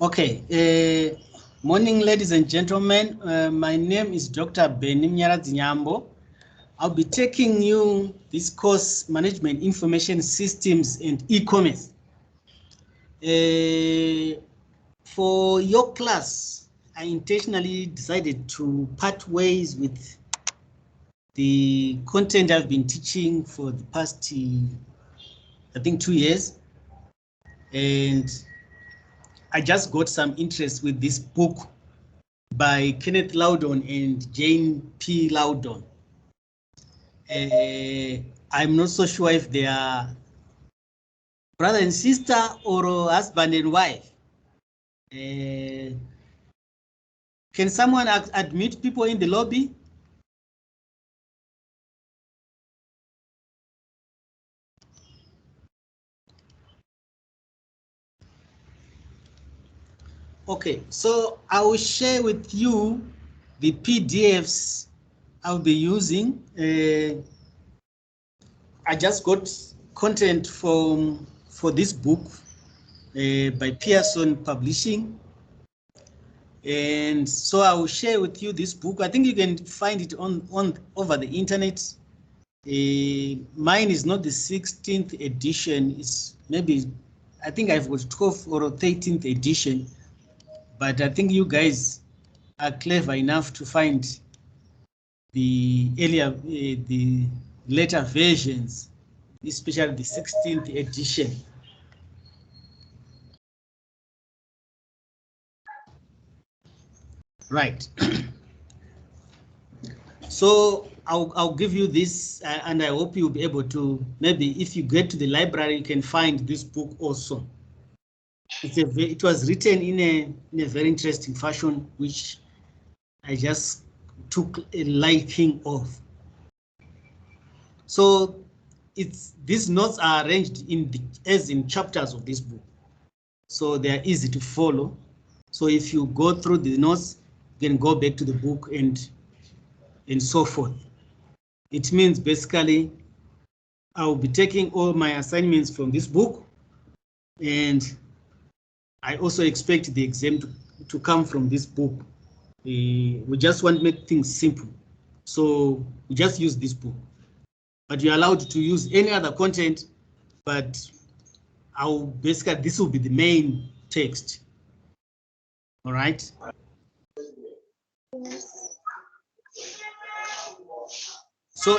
Okay, morning ladies and gentlemen. My name is Dr. Benim Nyambo. I'll be taking you this course, Management Information Systems and E-Commerce. For your class, I intentionally decided to part ways with the content I've been teaching for the past, I think 2 years. And I just got some interest with this book by Kenneth Loudon and Jane P. Loudon. I'm not so sure if they are brother and sister or husband and wife. Can someone admit people in the lobby? Okay, so I will share with you the PDFs I'll be using. I just got content for this book by Pearson Publishing. And so I will share with you this book. I think you can find it on over the internet. Mine is not the 16th edition. It's maybe, I think I've got 12th or 13th edition. But I think you guys are clever enough to find the earlier, the later versions, especially the 16th edition. Right. So I'll give you this, and I hope you'll be able to, maybe if you get to the library, you can find this book also. It was written in a very interesting fashion, which I just took a liking of. So these notes are arranged as in chapters of this book, so they are easy to follow. So if you go through the notes, you can go back to the book and so forth. It means basically I will be taking all my assignments from this book, and I also expect the exam to come from this book. We just want to make things simple, so we just use this book. But you're allowed to use any other content, but basically this will be the main text. All right. So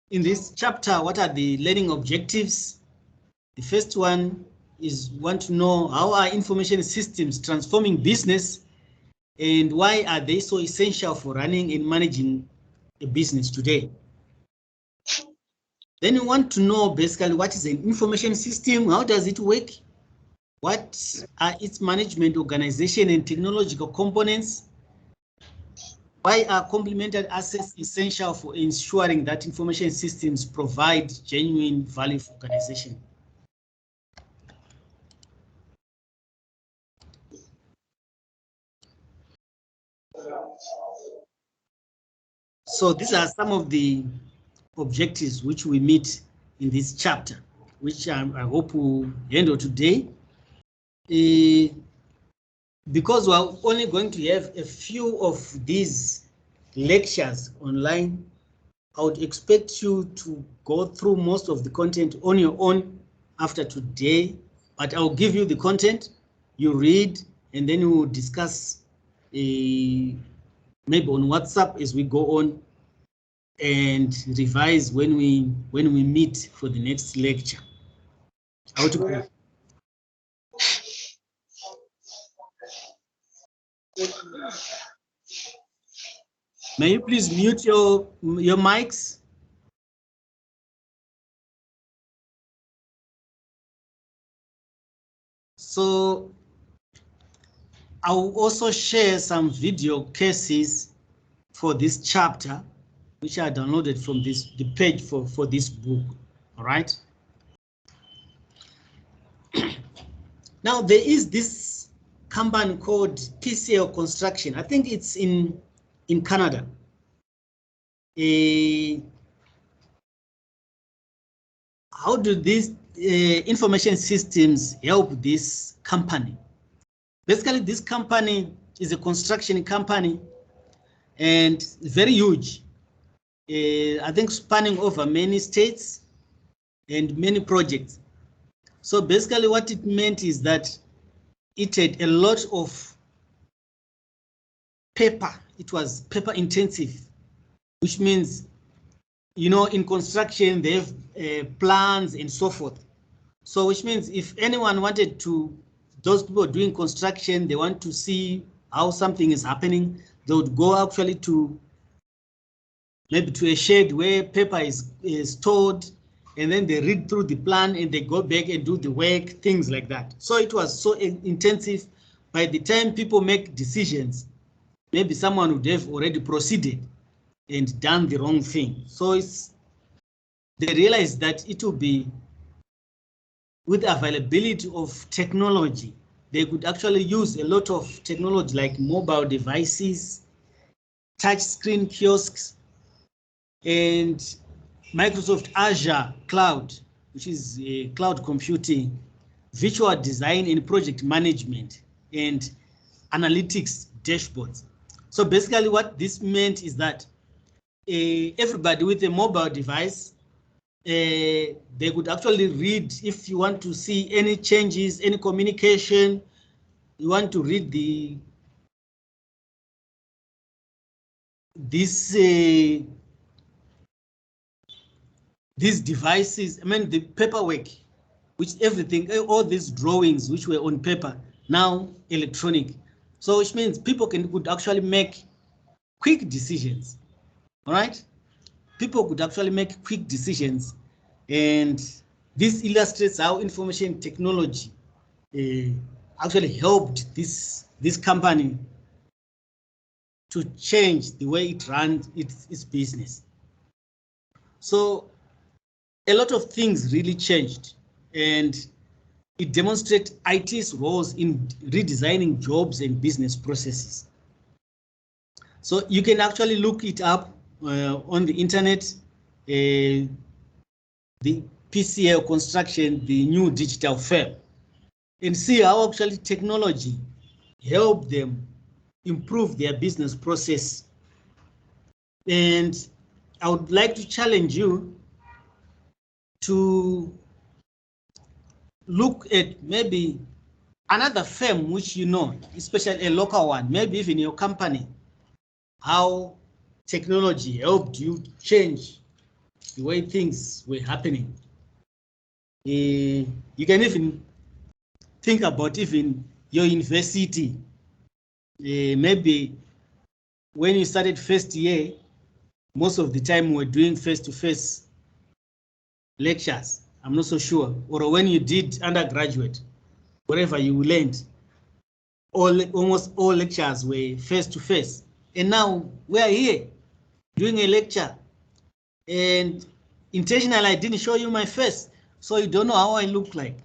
in this chapter, what are the learning objectives? The first one is want to know how are information systems transforming business, and why are they so essential for running and managing a business today? Then you want to know basically what is an information system, how does it work, what are its management, organization, and technological components, why are complementary assets essential for ensuring that information systems provide genuine value for organization. So these are some of the objectives which we meet in this chapter, which I hope we'll handle today. Because we're only going to have a few of these lectures online, I would expect you to go through most of the content on your own after today, but I'll give you the content, you read, and then we'll discuss maybe on WhatsApp as we go on, and revise when we meet for the next lecture. How to go? May you please mute your mics? So I'll also share some video cases for this chapter, which I downloaded from the page for this book. All right. Now there is this company called PCL Construction. I think it's in Canada. How do these information systems help this company? Basically, this company is a construction company and very huge. I think spanning over many states and many projects. So basically what it meant is that it had a lot of paper. It was paper intensive, which means, you know, in construction, they have plans and so forth. So which means if anyone wanted to, those people doing construction, they want to see how something is happening, they would go actually to maybe to a shed where paper is stored, and then they read through the plan and they go back and do the work, things like that. So it was so intensive. By the time people make decisions, maybe someone would have already proceeded and done the wrong thing. So they realized that it will be, with availability of technology, they could actually use a lot of technology like mobile devices, touch screen kiosks, and Microsoft Azure Cloud, which is cloud computing, virtual design and project management, and analytics dashboards. So basically what this meant is that everybody with a mobile device, they could actually read, if you want to see any changes, any communication, you want to read these devices, I mean the paperwork, which everything, all these drawings which were on paper, now electronic. So which means people could actually make quick decisions, all right? People could actually make quick decisions, and this illustrates how information technology actually helped this company to change the way it runs its business. So a lot of things really changed, and it demonstrates IT's roles in redesigning jobs and business processes. So you can actually look it up on the internet, the PCL construction, the new digital firm, and see how actually technology helped them improve their business process. And I would like to challenge you to look at maybe another firm which you know, especially a local one, maybe even your company, how technology helped you change the way things were happening. You can even think about even your university. Maybe when you started first year, most of the time we're doing face-to-face lectures. I'm not so sure. Or when you did undergraduate, wherever you learned, almost all lectures were face-to-face. And now we're here doing a lecture, and intentionally I didn't show you my face, so you don't know how I look like.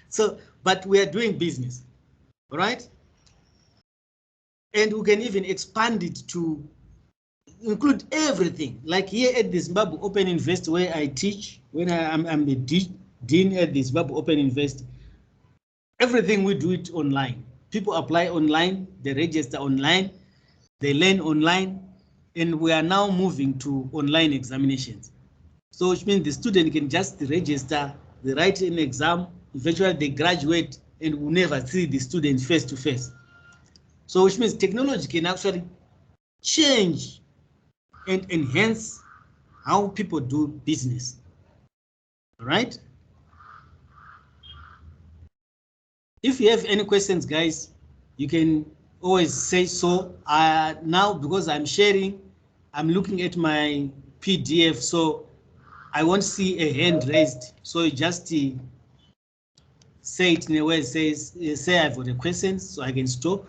So, but we are doing business, all right? And we can even expand it to include everything. Like here at the Zimbabwe Open University, where I teach, when I'm the dean at the Zimbabwe Open University, everything we do it online. People apply online, they register online, they learn online, and we are now moving to online examinations. So which means the student can just register, they write an exam, eventually they graduate, and we'll never see the student face to face. So which means technology can actually change and enhance how people do business. All right? If you have any questions, guys, you can always say so. Now, because I'm sharing, I'm looking at my PDF, so I won't see a hand raised. So you just say it in a way that says, say I've got a question, so I can stop.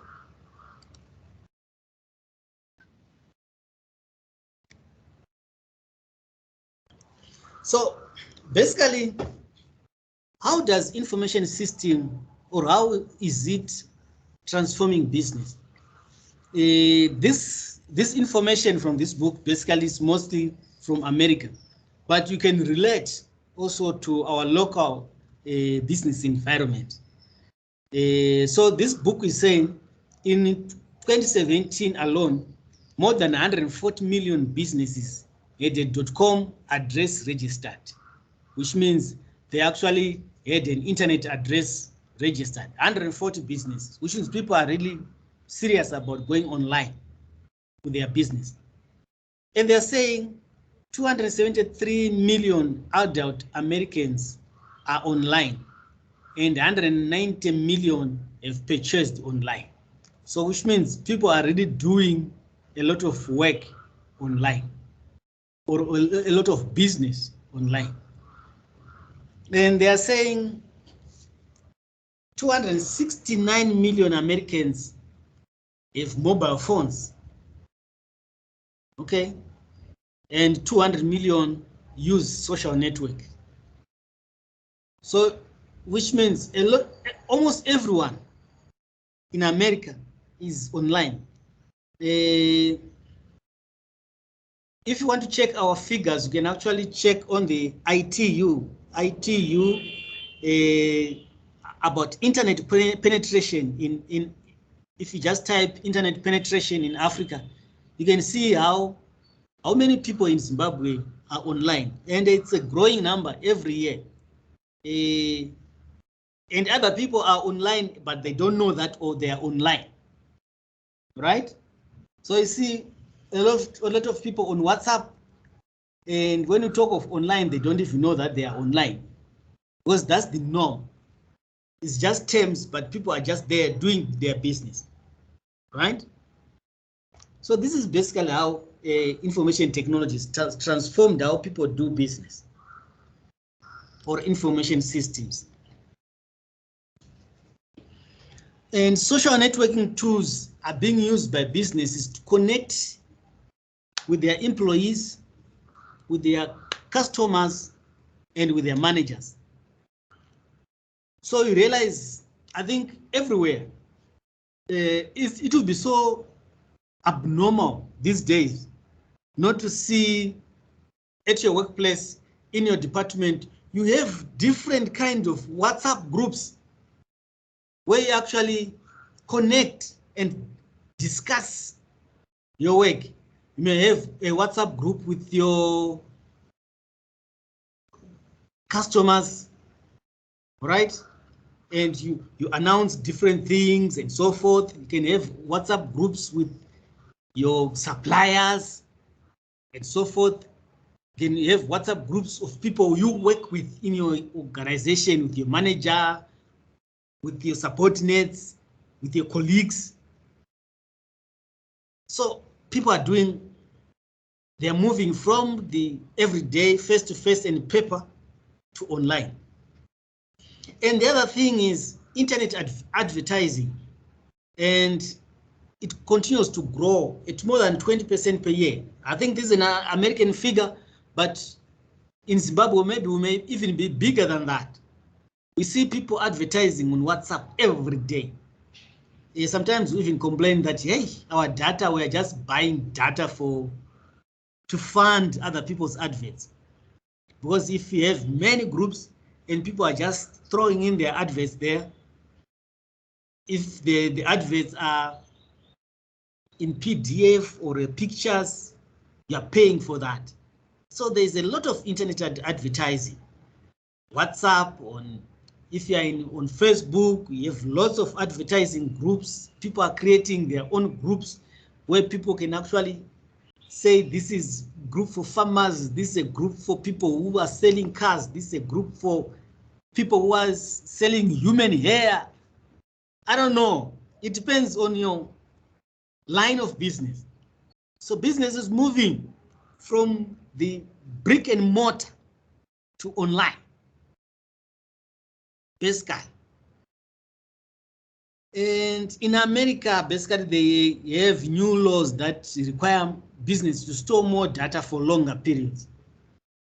So basically, how does information system, or how is it transforming business? This information from this book basically is mostly from America, but you can relate also to our local business environment. So this book is saying in 2017 alone, more than 140 million businesses had a .com address registered, which means they actually had an internet address registered. 140 businesses, which means people are really serious about going online with their business. And they're saying 273 million adult Americans are online and 190 million have purchased online. So which means people are really doing a lot of work online or a lot of business online. And they are saying 269 million Americans have mobile phones. Okay. And 200 million use social network. So which means almost everyone in America is online. If you want to check our figures, you can actually check on the ITU about internet penetration in if you just type internet penetration in Africa, you can see how many people in Zimbabwe are online, and it's a growing number every year. And other people are online, but they don't know that, or they are online, right? So you see a lot of people on WhatsApp, and when you talk of online, they don't even know that they are online, because that's the norm. It's just terms, but people are just there doing their business, right? So this is basically how information technology transformed how people do business or information systems. And social networking tools are being used by businesses to connect with their employees, with their customers, and with their managers. So you realize, I think everywhere, it will be so abnormal these days not to see at your workplace, in your department, you have different kinds of WhatsApp groups where you actually connect and discuss your work. You may have a WhatsApp group with your customers, right? And you announce different things and so forth. You can have WhatsApp groups with your suppliers and so forth. You can have WhatsApp groups of people you work with in your organization, with your manager, with your subordinates, with your colleagues. So people are they're moving from the everyday face-to-face and paper to online. And the other thing is internet advertising, and it continues to grow at more than 20% per year. I think this is an American figure, but in Zimbabwe, maybe we may even be bigger than that. We see people advertising on WhatsApp every day. Sometimes we even complain that, hey, our data, we're just buying data to fund other people's adverts. Because if you have many groups and people are just throwing in their adverts there, if the adverts are in PDF or pictures, you're paying for that. So there's a lot of internet advertising. WhatsApp, if you're on Facebook, you have lots of advertising groups. People are creating their own groups where people can actually say, this is a group for farmers, this is a group for people who are selling cars, this is a group for people who are selling human hair. I don't know. It depends on your line of business. So business is moving from the brick and mortar to online. Basically. And in America, basically, they have new laws that require business to store more data for longer periods.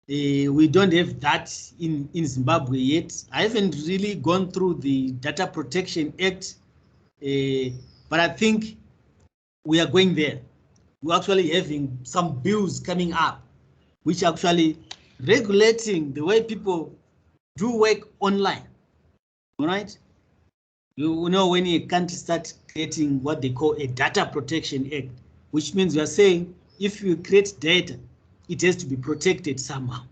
We don't have that in Zimbabwe yet. I haven't really gone through the Data Protection Act, but I think we are going there. We're actually having some bills coming up, which are actually regulating the way people do work online. All right. You know, when a country starts creating what they call a Data Protection Act, which means we are saying if you create data, it has to be protected somehow.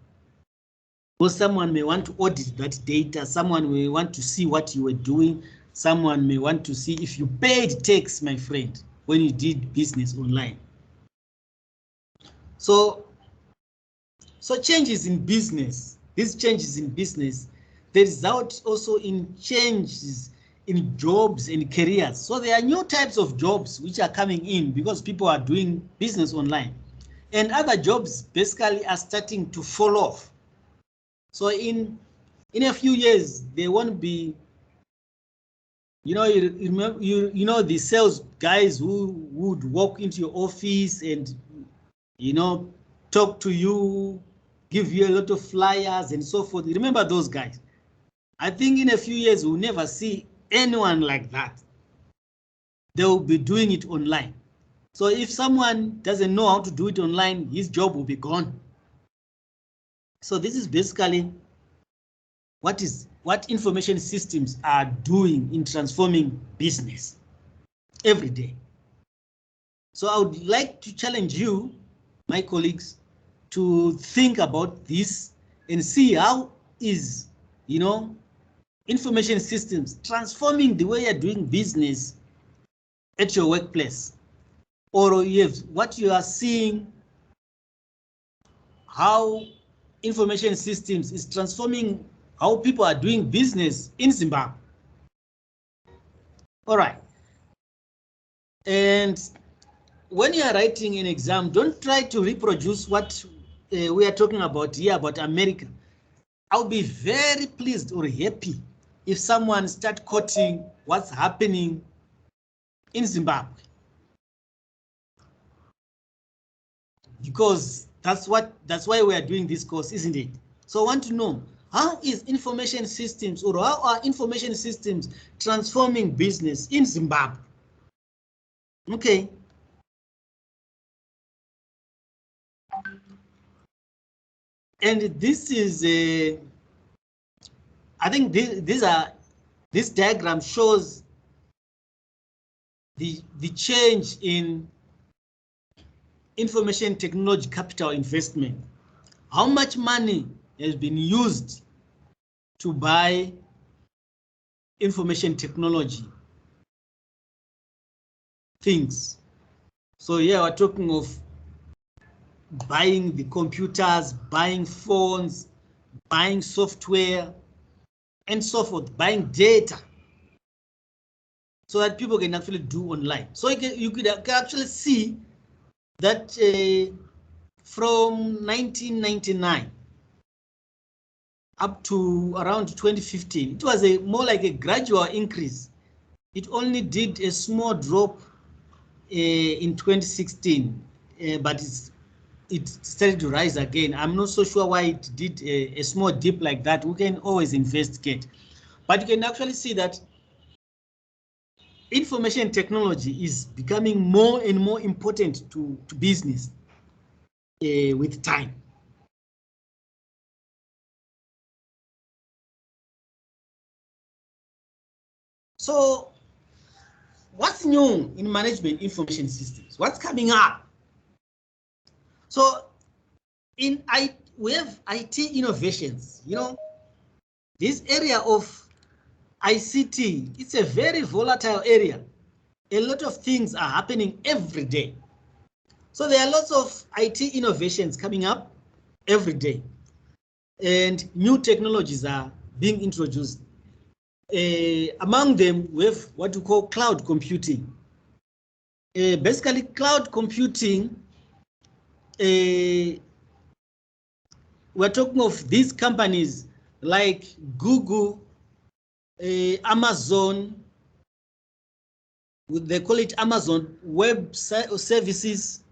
Or someone may want to audit that data, someone may want to see what you were doing, someone may want to see if you paid tax, my friend, when you did business online. So changes in business, these changes in business, they result also in changes in jobs and careers. So there are new types of jobs which are coming in because people are doing business online. And other jobs basically are starting to fall off. So in a few years, there won't be, you know, you know the sales guys who would walk into your office and, you know, talk to you, give you a lot of flyers and so forth. Remember those guys? I think in a few years, we'll never see anyone like that. They will be doing it online. So if someone doesn't know how to do it online, his job will be gone. So this is basically what information systems are doing in transforming business every day. So I would like to challenge you, my colleagues, to think about this and see how is, you know, information systems transforming the way you're doing business at your workplace, or what you are seeing, how information systems is transforming how people are doing business in Zimbabwe. All right. And when you are writing an exam, don't try to reproduce what we are talking about here about America. I'll be very pleased or happy if someone start quoting what's happening in Zimbabwe, because that's why we are doing this course, isn't it? So I want to know, how is information systems, or how are information systems transforming business in Zimbabwe? Okay. And this is I think this diagram shows the change in information technology capital investment. How much money has been used to buy information technology things? So here we're talking of buying the computers, buying phones, buying software, and so forth, buying data, so that people can actually do online. So you could actually see that from 1999 up to around 2015, it was more like a gradual increase. It only did a small drop in 2016, but it started to rise again. I'm not so sure why it did a small dip like that. We can always investigate, but you can actually see that information technology is becoming more and more important to business with time. So what's new in management information systems? What's coming up? So we have IT innovations. You know, this area of ICT, it's a very volatile area. A lot of things are happening every day. So there are lots of IT innovations coming up every day, and new technologies are being introduced. Among them, we have what we call cloud computing. Basically, cloud computing, we're talking of these companies like Google, Amazon, they call it Amazon Web Services,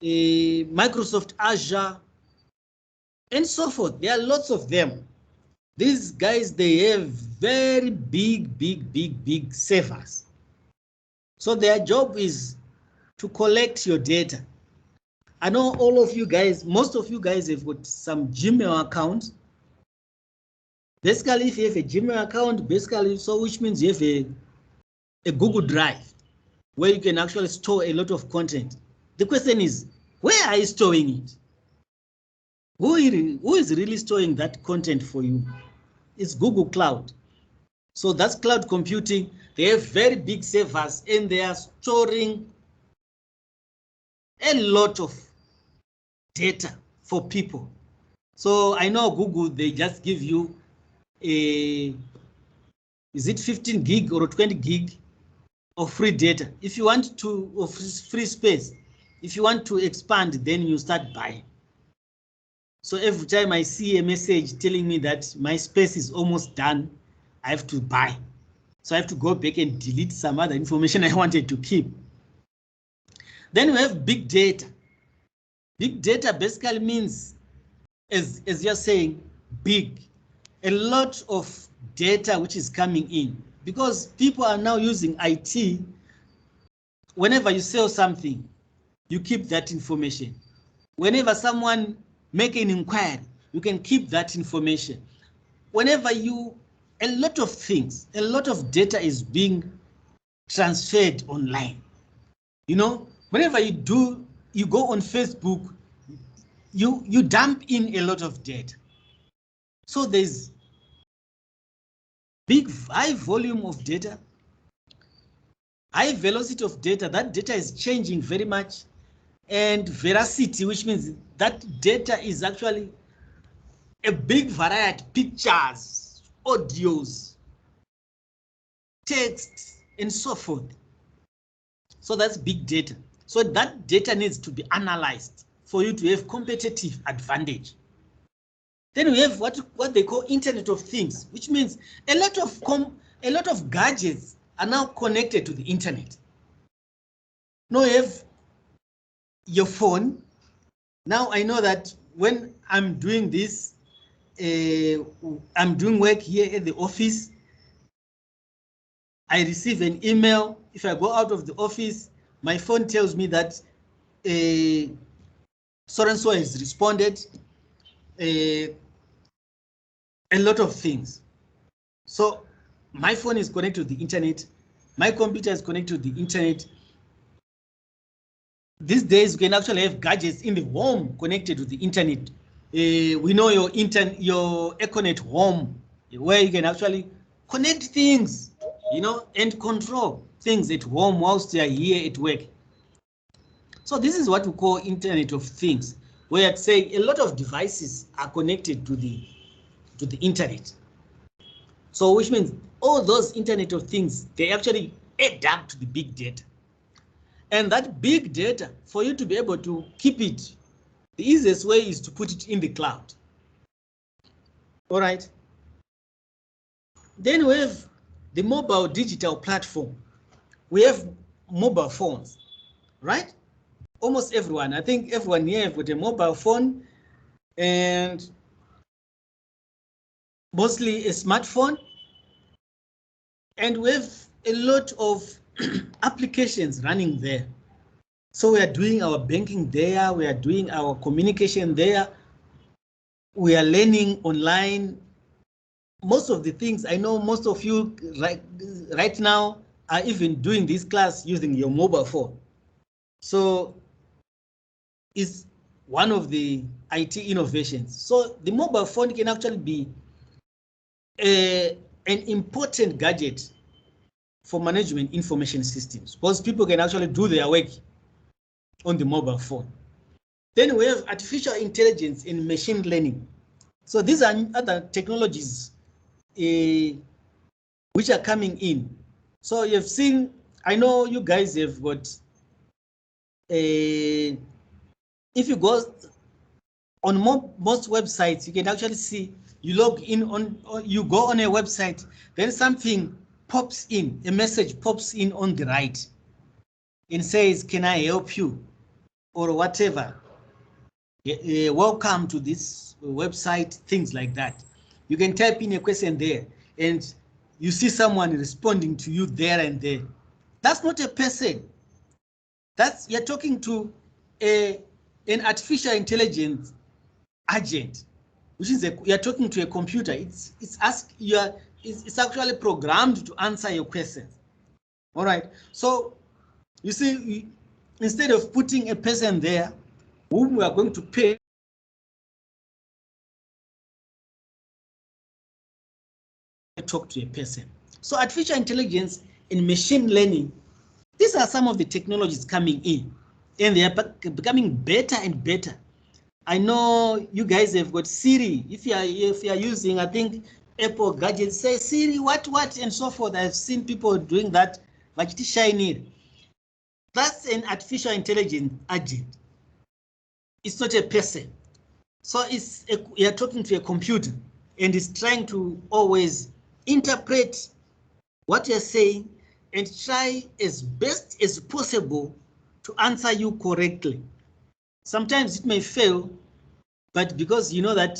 Microsoft Azure, and so forth. There are lots of them. These guys, they have very big servers. So their job is to collect your data. I know all of you guys, most of you guys have got some Gmail accounts. Basically, if you have a Gmail account, basically, so which means you have a Google Drive where you can actually store a lot of content. The question is, where are you storing it? Who is really storing that content for you? It's Google Cloud. So that's cloud computing. They have very big servers and they are storing a lot of data for people. So I know Google, they just give you is it 15 gig or 20 gig of free data? If you want to, of free space, if you want to expand, then you start buying. So every time I see a message telling me that my space is almost done, I have to buy. So I have to go back and delete some other information I wanted to keep. Then we have big data. Big data basically means, as you're saying, big. A lot of data which is coming in, because people are now using IT. Whenever you sell something, you keep that information. Whenever someone make an inquiry, you can keep that information. Whenever a lot of things, a lot of data is being transferred online. You know, whenever you go on Facebook, you dump in a lot of data. So there's high volume of data, high velocity of data. That data is changing very much, and veracity, which means that data is actually a big variety, pictures, audios, text, and so forth. So that's big data. So that data needs to be analyzed for you to have competitive advantage. Then we have what they call Internet of Things, which means a lot of gadgets are now connected to the internet. Now you have your phone. Now I know that when I'm doing this, I'm doing work here at the office, I receive an email. If I go out of the office, my phone tells me that so-and-so has responded. A lot of things. So my phone is connected to the internet. My computer is connected to the internet. These days, we can actually have gadgets in the home connected to the internet. We know your Econet home, where you can actually connect things, you know, and control things at home whilst you are here at work. So this is what we call Internet of Things, where I'd say a lot of devices are connected to the internet. So which means all those Internet of Things, they actually add up to the big data. And that big data, for you to be able to keep it, the easiest way is to put it in the cloud. All right. Then we have the mobile digital platform. We have mobile phones, right? Almost everyone, I think everyone here have got a mobile phone, and mostly a smartphone. And we have a lot of applications running there. So we are doing our banking there, we are doing our communication there, we are learning online. Most of the things, I know most of you right now are even doing this class using your mobile phone. So it's one of the IT innovations. So the mobile phone can actually be an important gadget for management information systems, because people can actually do their work on the mobile phone. Then we have artificial intelligence and machine learning. So these are other technologies which are coming in. So you've seen, I know you guys have got if you go on most websites, you can actually see, you log in on, or you go on a website, then something pops in, a message pops in on the right and says, can I help you? Or whatever. Welcome to this website, things like that. You can type in a question there and you see someone responding to you there and there. That's not a person. You're talking to an artificial intelligence agent, which is you are talking to a computer. It's actually programmed to answer your questions. All right. So you see, instead of putting a person there whom we are going to pay, talk to a person. So artificial intelligence and machine learning, these are some of the technologies coming in, and they are becoming better and better. I know you guys have got Siri. If you are using, I think, Apple gadgets, say Siri, what, and so forth. I've seen people doing that. But it's shiny. That's an artificial intelligence agent. It's not a person. So you're talking to a computer, and it's trying to always interpret what you're saying and try as best as possible to answer you correctly. Sometimes it may fail, but because you know that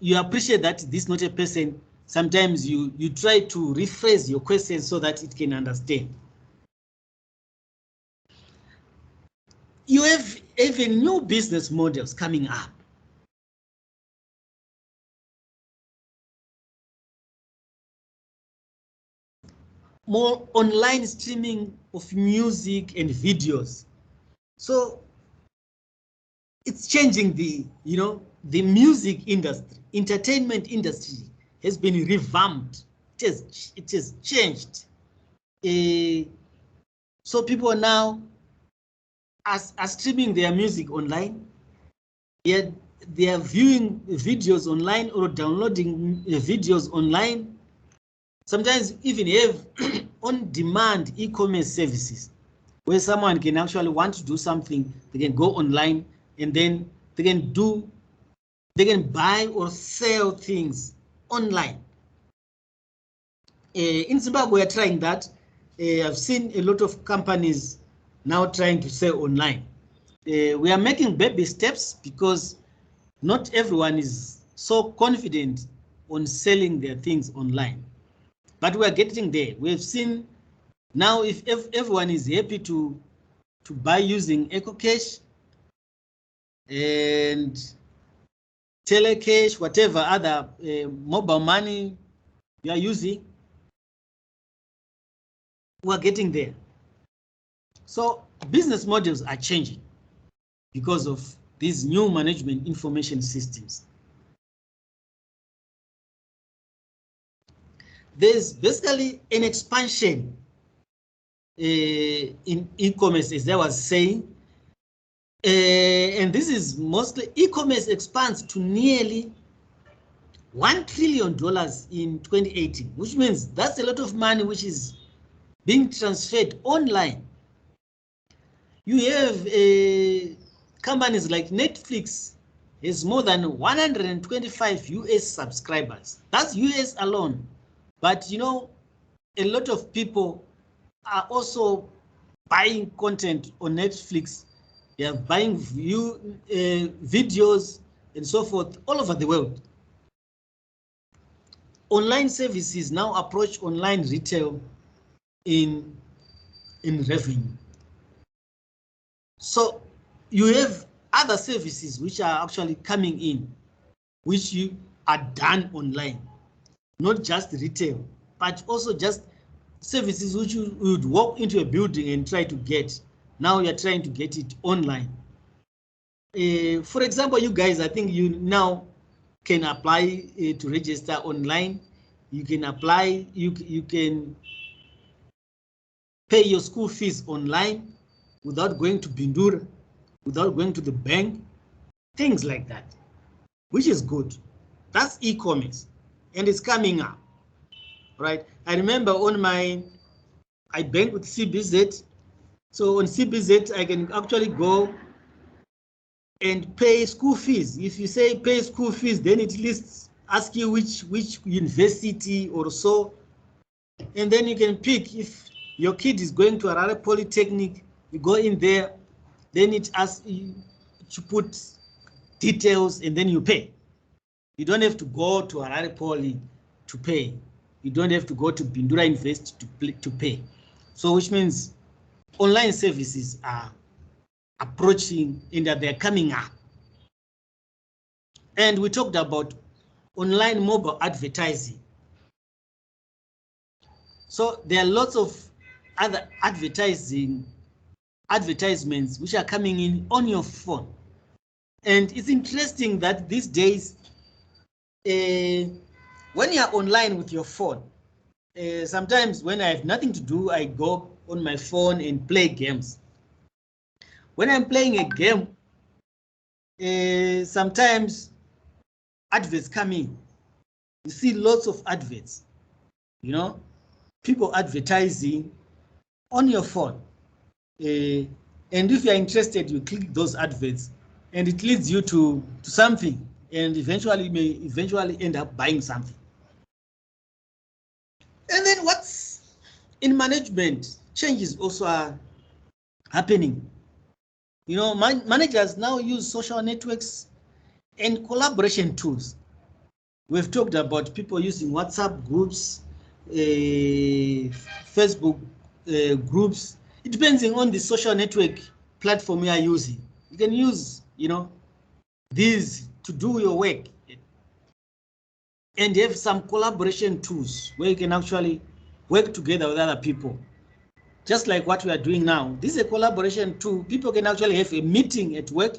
you appreciate that this is not a person, sometimes you try to rephrase your question so that it can understand. You have even new business models coming up. More online streaming of music and videos. So it's changing the music industry, entertainment industry has been revamped. It has changed. So people now are streaming their music online. Yet they are viewing videos online or downloading videos online. Sometimes even have on-demand e-commerce services where someone can actually want to do something, they can go online and then they can buy or sell things online. In Zimbabwe, we are trying that. I've seen a lot of companies now trying to sell online. We are making baby steps because not everyone is so confident on selling their things online. But we are getting there. We have seen now if everyone is happy to buy using EcoCash and Telecash, whatever other mobile money you are using, we are getting there. So business models are changing because of these new management information systems. There's basically an expansion in e-commerce, as I was saying, and this is mostly e-commerce expands to nearly $1 trillion in 2018, which means that's a lot of money which is being transferred online. You have companies like Netflix has more than 125 US subscribers. That's US alone. But you know, a lot of people are also buying content on Netflix. They are buying videos and so forth all over the world. Online services now approach online retail in revenue. So you have other services which are actually coming in, which you are done online, not just retail, but also just services which you would walk into a building and try to get. Now you're trying to get it online. For example, you guys, I think you now can apply to register online. You can apply, you can pay your school fees online without going to Bindura, without going to the bank, things like that, which is good. That's e-commerce and it's coming up, right? I remember I bank with CBZ. So on CBZ, I can actually go and pay school fees. If you say pay school fees, then it lists, ask you which university or so, and then you can pick. If your kid is going to Harare Polytechnic, you go in there, then it asks you to put details and then you pay. You don't have to go to Harare Poly to pay. You don't have to go to Bindura University to pay. So which means online services are approaching and that they're coming up. And we talked about online mobile advertising. So there are lots of other advertisements which are coming in on your phone. And it's interesting that these days, when you're online with your phone, sometimes when I have nothing to do, I go on my phone and play games. When I'm playing a game, sometimes adverts come in. You see lots of adverts, you know, people advertising on your phone. And if you're interested, you click those adverts and it leads you to something, and eventually may end up buying something. And then what's in management, changes also are happening. You know, managers now use social networks and collaboration tools. We've talked about people using WhatsApp groups, Facebook groups. It depends on the social network platform you are using. You can use, you know, these to do your work. And have some collaboration tools where you can actually work together with other people. Just like what we are doing now. This is a collaboration tool. People can actually have a meeting at work.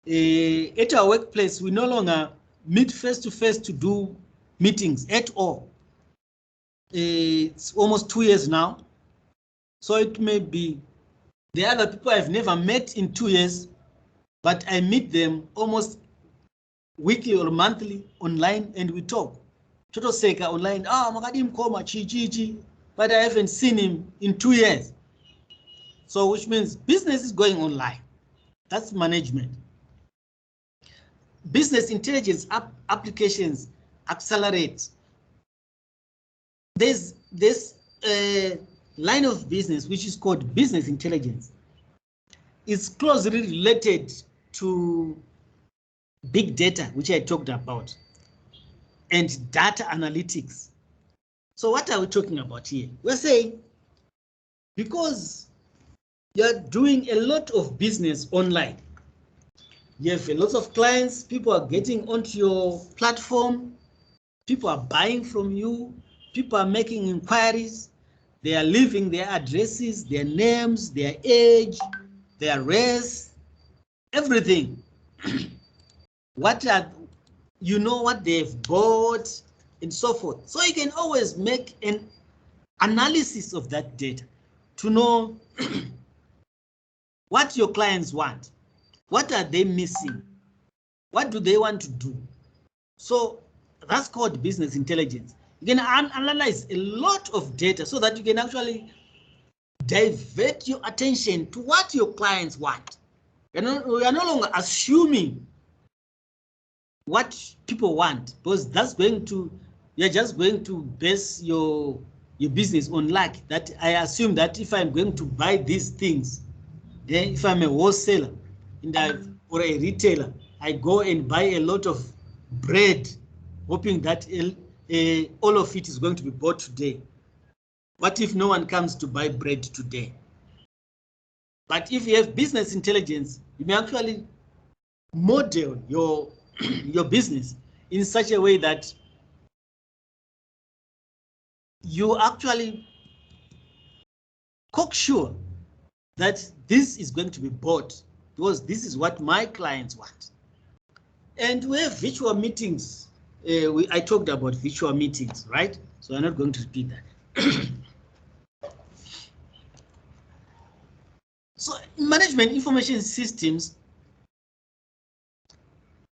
At our workplace, we no longer meet face to face to do meetings at all. It's almost 2 years now. So it may be the other people I've never met in 2 years, but I meet them almost weekly or monthly online and we talk. Toto Seka online, Magadim Koma, Chi, but I haven't seen him in 2 years. So which means business is going online. That's management. Business intelligence applications accelerate. There's this line of business which is called business intelligence. It's closely related to big data, which I talked about, and data analytics. So what are we talking about here? We're saying because you're doing a lot of business online, you have a lot of clients, people are getting onto your platform, people are buying from you, people are making inquiries, they are leaving their addresses, their names, their age, their race, everything. What they've bought and so forth. So you can always make an analysis of that data to know what your clients want. What are they missing? What do they want to do? So that's called business intelligence. You can analyze a lot of data so that you can actually divert your attention to what your clients want. We are no longer assuming what people want, because that's you're just going to base your business on luck. That I assume that if I'm going to buy these things, then if I'm a wholesaler or a retailer, I go and buy a lot of bread, hoping that all of it is going to be bought today. What if no one comes to buy bread today? But if you have business intelligence, you may actually model your business in such a way that you actually cocksure that this is going to be bought because this is what my clients want. And we have virtual meetings. I talked about virtual meetings, right? So I'm not going to repeat that. So management information systems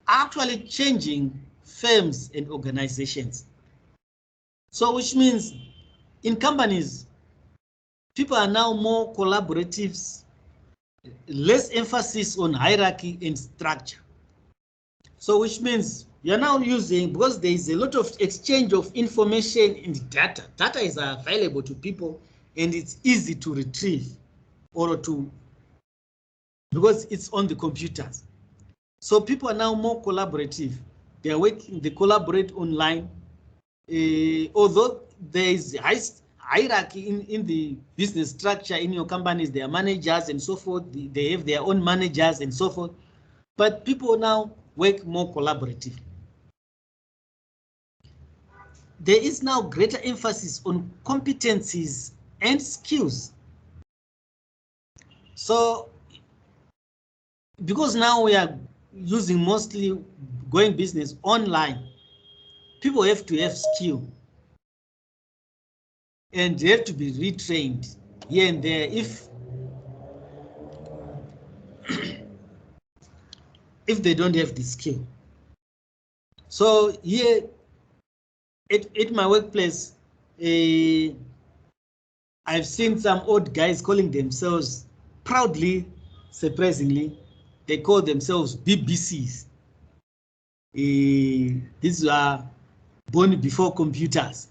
are actually changing firms and organizations. So which means in companies, people are now more collaboratives, less emphasis on hierarchy and structure. So which means you're now using, because there is a lot of exchange of information and data. Data is available to people and it's easy to retrieve because it's on the computers. So people are now more collaborative. They collaborate online. Although there is hierarchy in the business structure in your companies, there are managers and so forth. They have their own managers and so forth. But people now work more collaborative. there is now greater emphasis on competencies and skills. So, because now we are using mostly going business online, people have to have skill and they have to be retrained here and there if they don't have the skill. So here at my workplace, I've seen some old guys calling themselves proudly, surprisingly, they call themselves BBCs. These are born before computers.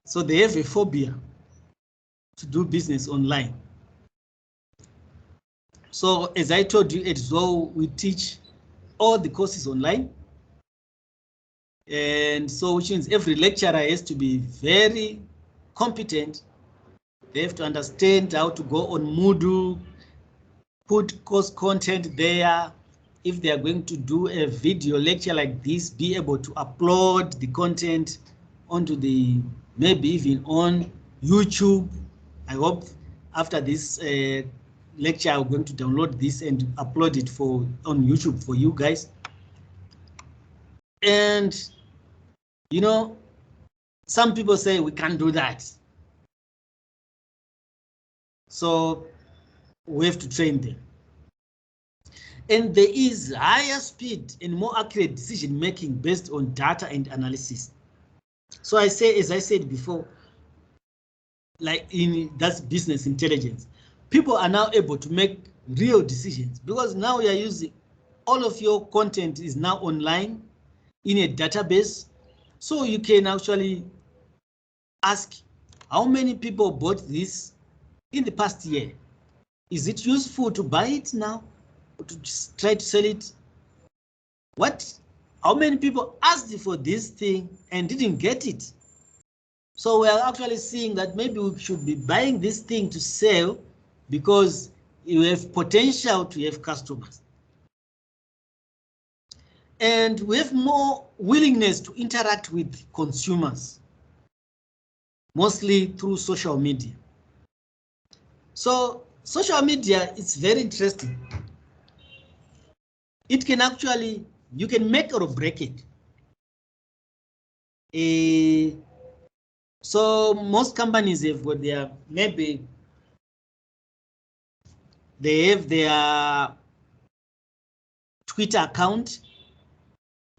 So they have a phobia to do business online. So as I told you, at Zoe, we teach all the courses online. And so which means every lecturer has to be very competent. They have to understand how to go on Moodle, put course content there. If they are going to do a video lecture like this, be able to upload the content onto the, maybe even on YouTube. I hope after this lecture, I'm going to download this and upload it on YouTube for you guys. And, you know, some people say we can't do that. So we have to train them. And there is higher speed and more accurate decision making based on data and analysis. So I say, as I said before, like that's business intelligence. People are now able to make real decisions because now you are using, all of your content is now online in a database. So you can actually ask how many people bought this in the past year. Is it useful to buy it now or to just try to sell it? How many people asked for this thing and didn't get it? So we are actually seeing that maybe we should be buying this thing to sell because you have potential to have customers. And we have more willingness to interact with consumers, mostly through social media. So social media is very interesting. It can actually, you can make or break it. So most companies have got their, maybe they have their Twitter account,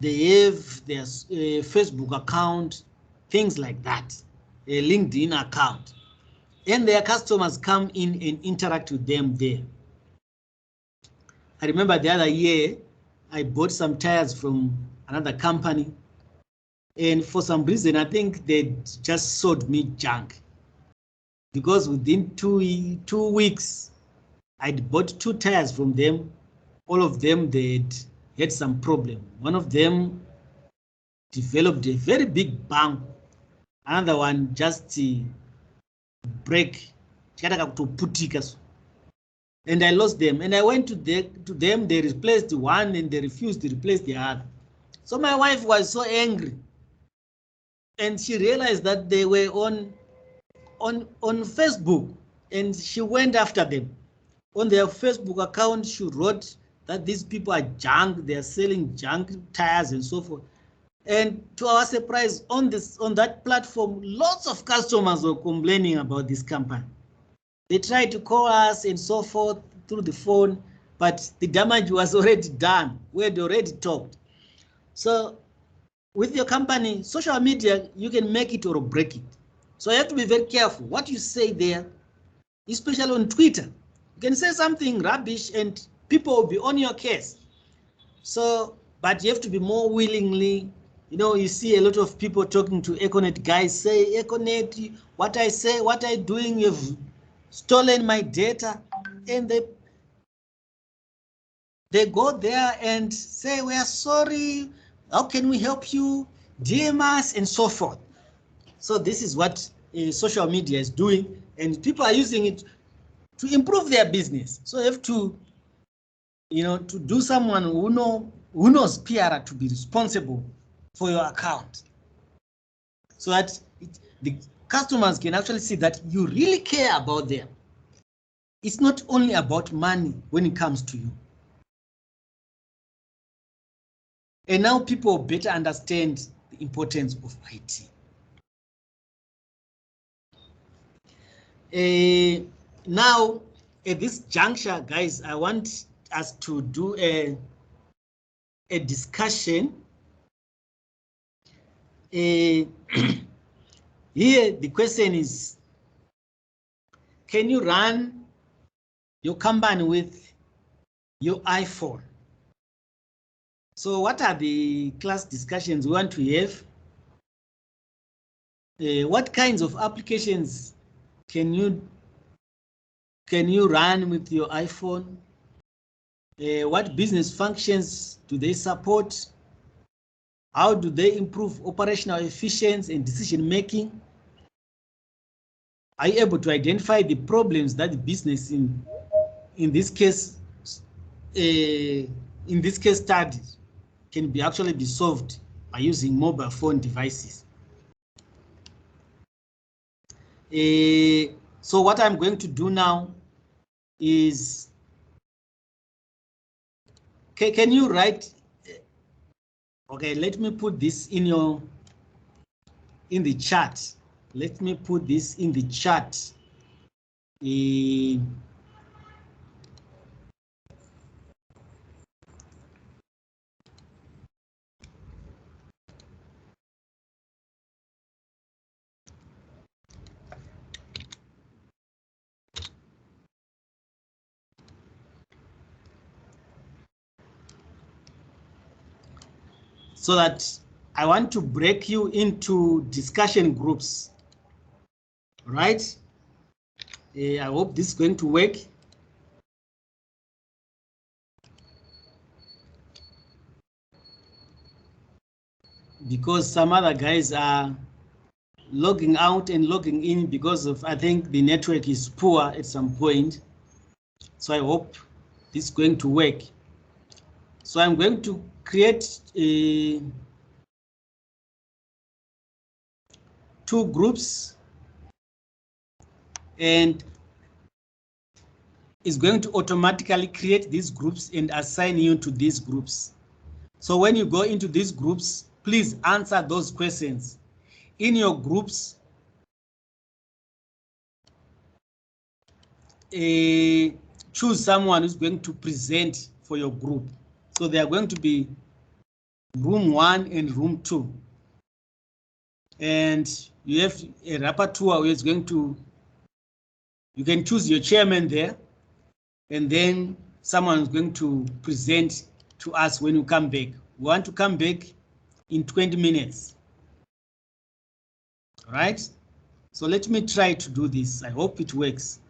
they have their Facebook account, things like that, a LinkedIn account, and their customers come in and interact with them there. I remember the other year, I bought some tires from another company, and for some reason, I think they just sold me junk. Because within two weeks, I'd bought 2 tires from them. All of them, they'd had some problem. One of them developed a very big bang. Another one just break. And I lost them. And I went to them, they replaced one and they refused to replace the other. So my wife was so angry. And she realized that they were on Facebook, and she went after them. On their Facebook account, she wrote that these people are junk, they are selling junk tires and so forth. And to our surprise, on that platform, lots of customers were complaining about this company. They tried to call us and so forth through the phone, but the damage was already done. We had already talked. So with your company, social media, you can make it or break it. So you have to be very careful what you say there, especially on Twitter. You can say something rubbish and people will be on your case. So, but you have to be more willingly, you know, you see a lot of people talking to Econet guys say, Econet, what I say, what I'm doing, you've stolen my data. And they go there and say, we are sorry, how can we help you, DM us, and so forth. So this is what social media is doing, and people are using it to improve their business. So you have to, you know, to do someone who knows PR to be responsible for your account. so that the customers can actually see that you really care about them. It's not only about money when it comes to you. And now people better understand the importance of IT. Now, at this juncture, guys, I want us to do a discussion. Here, the question is, can you run your company with your iPhone? So what are the class discussions we want to have? What kinds of applications can you run with your iPhone? What business functions do they support? How do they improve operational efficiency and decision making? Are you able to identify the problems that the business in this case studies can be actually be solved by using mobile phone devices? So what I'm going to do now is, can you write? Okay, let me put this in the chat. Let me put this in the chat. So that I want to break you into discussion groups, right? I hope this is going to work. Because some other guys are logging out and logging in because of, I think the network is poor at some point. So I hope this is going to work. So I'm going to create two groups, and it's going to automatically create these groups and assign you to these groups. So when you go into these groups, please answer those questions. In your groups, choose someone who's going to present for your group. So they are going to be room 1 and room 2. And you have a rapporteur who is going to, you can choose your chairman there, and then someone is going to present to us when you come back. We want to come back in 20 minutes. All right? So let me try to do this. I hope it works.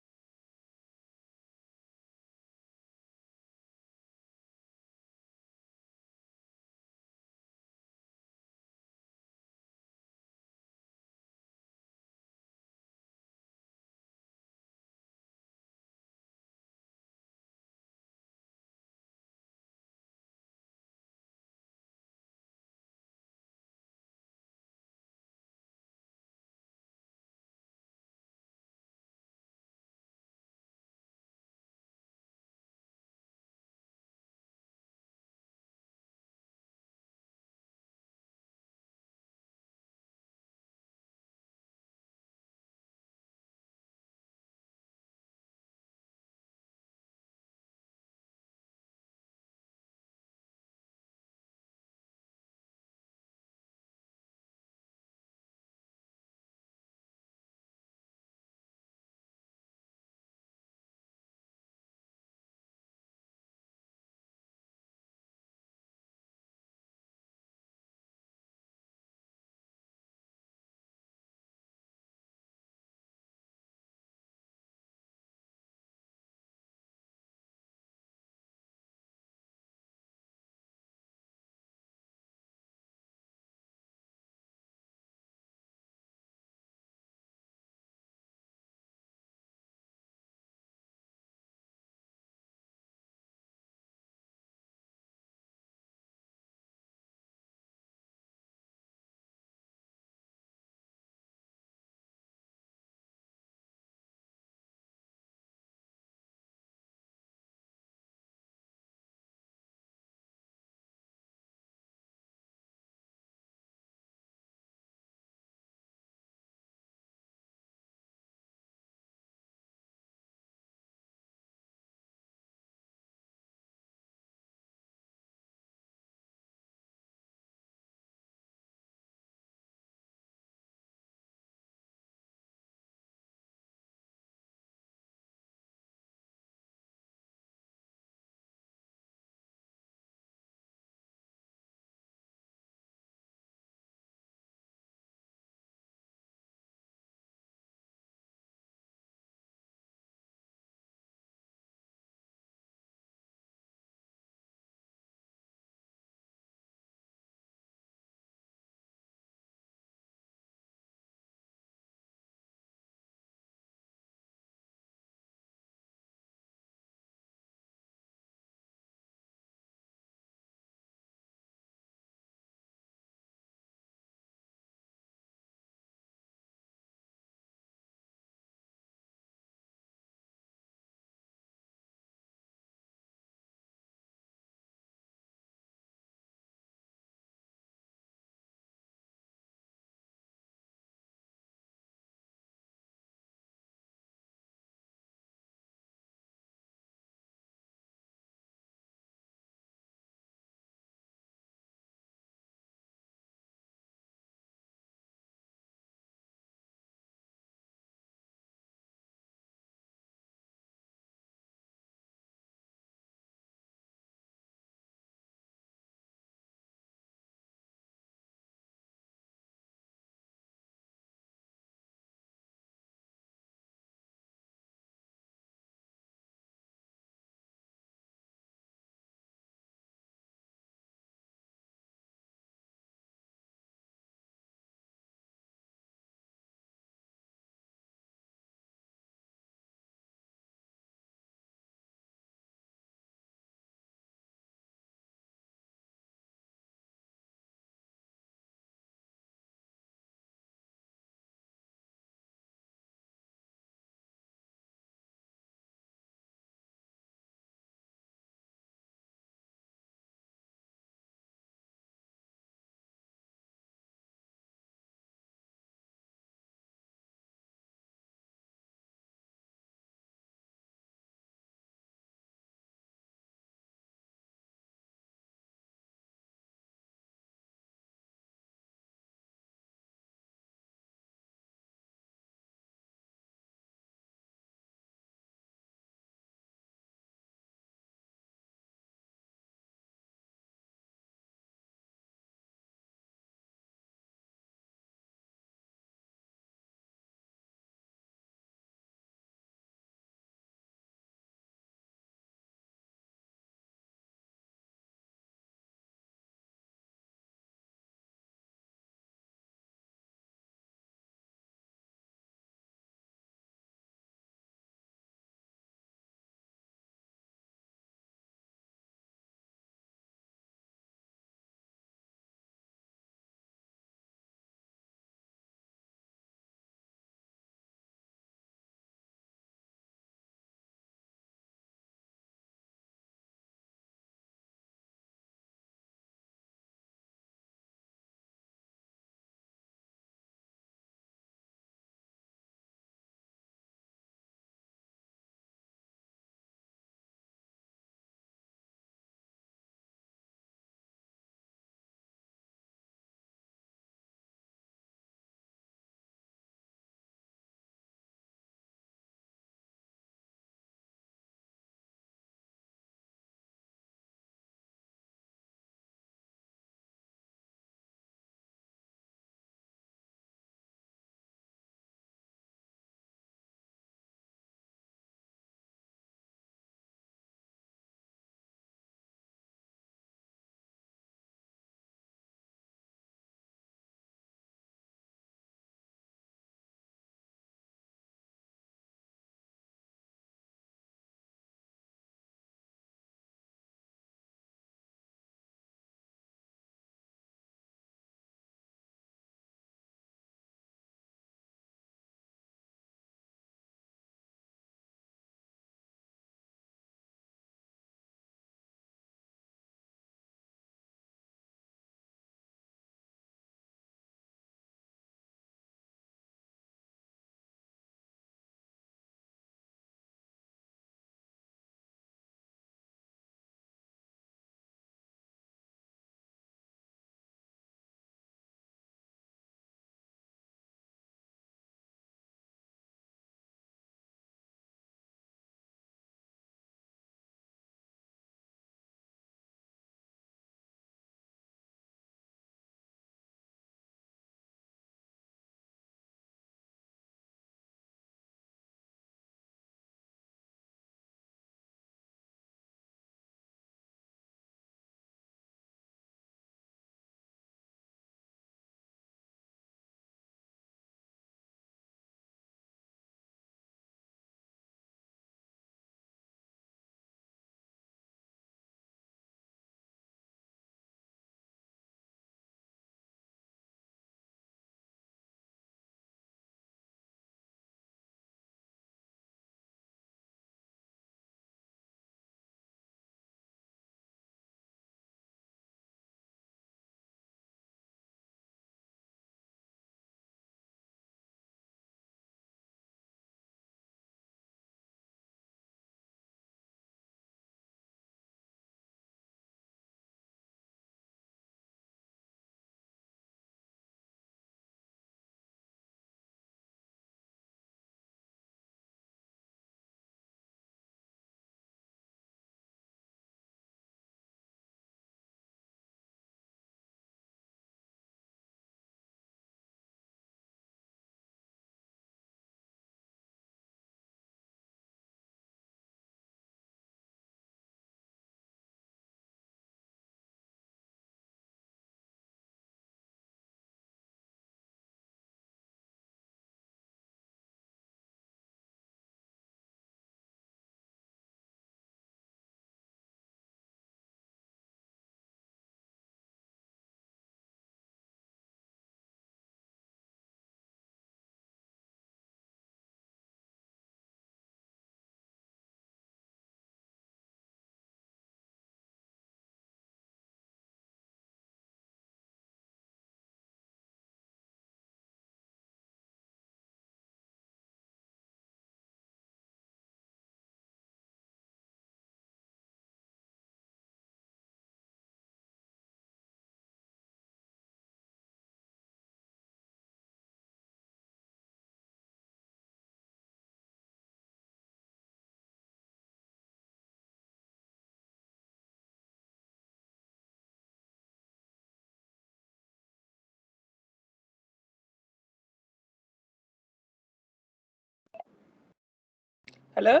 Hello?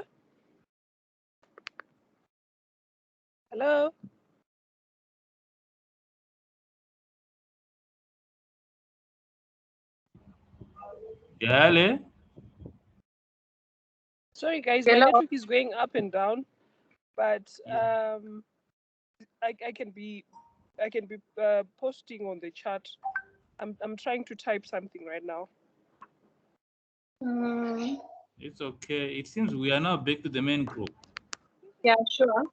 Hello? Yeah, Sorry guys, my network is going up and down, but I can be posting on the chat. I'm trying to type something right now. it's okay. It seems we are now back to the main group. Yeah, sure.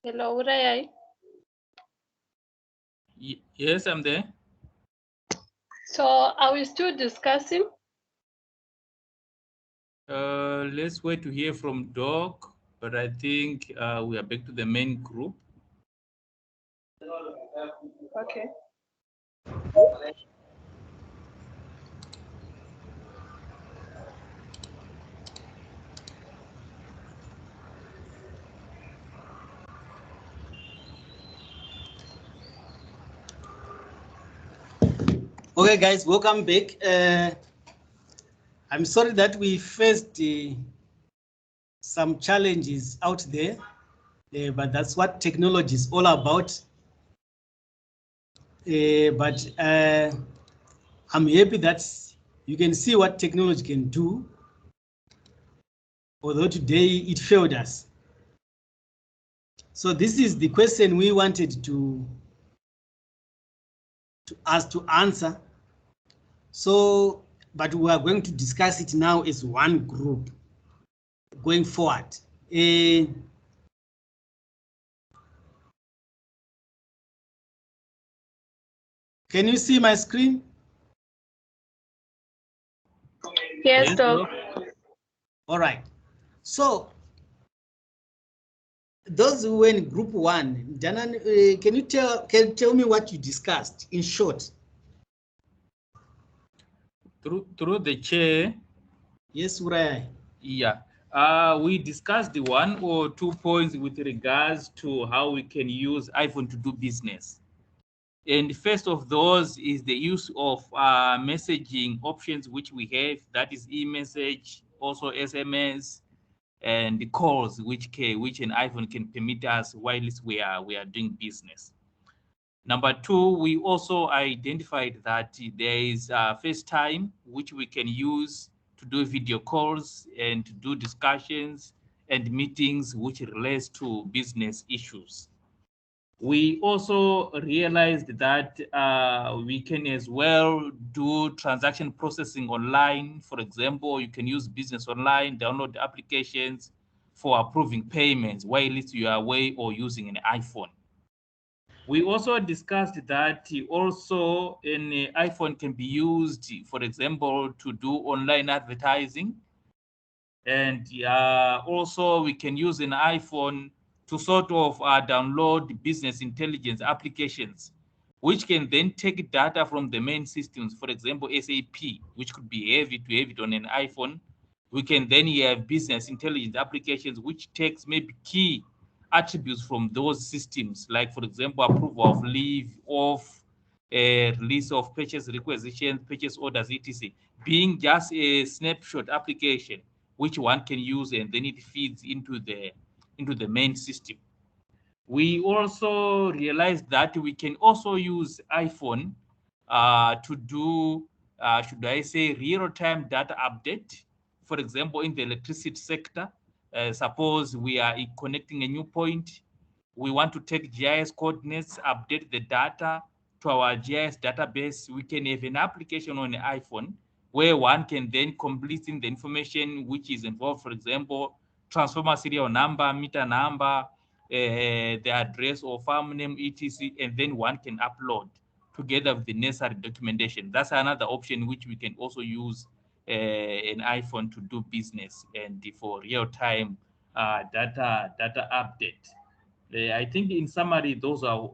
Hello, Ray. Yes, I'm there. So are we still discussing? Let's wait to hear from Doc, but I think we are back to the main group. Okay. Okay, guys, welcome back. I'm sorry that we faced some challenges out there, but that's what technology is all about. But I'm happy that you can see what technology can do, although today it failed us. So this is the question we wanted to answer. So, but we are going to discuss it now as one group going forward. Can you see my screen? Yes, Doc. All right. So those who were in group one, Danan, can you tell me what you discussed in short? Through the chair. Yes, Uriah. Yeah. We discussed the 1 or 2 points with regards to how we can use iPhone to do business. And the first of those is the use of messaging options which we have, that is e-message, also SMS, and the calls which an iPhone can permit us while we are doing business. Number 2, we also identified that there is FaceTime, which we can use to do video calls and to do discussions and meetings which relates to business issues. We also realized that we can as well do transaction processing online. For example, you can use business online, download applications for approving payments while you are away or using an iPhone. We also discussed that also an iPhone can be used, for example, to do online advertising. And also we can use an iPhone to sort of download business intelligence applications, which can then take data from the main systems, for example, SAP, which could be heavy to have it on an iPhone. We can then have business intelligence applications, which takes maybe key attributes from those systems, like, for example, approval of leave, of release of purchase requisitions, purchase orders, etc., being just a snapshot application which one can use, and then it feeds into the main system. We also realized that we can also use iPhone to do, should I say, real-time data update. For example, in the electricity sector, suppose we are connecting a new point, we want to take GIS coordinates, update the data to our GIS database. We can have an application on an iPhone where one can then complete in the information which is involved, for example, transformer serial number, meter number, the address or farm name, etc., and then one can upload together with the necessary documentation. That's another option which we can also use an iPhone to do business and for real-time data update. I think in summary, those are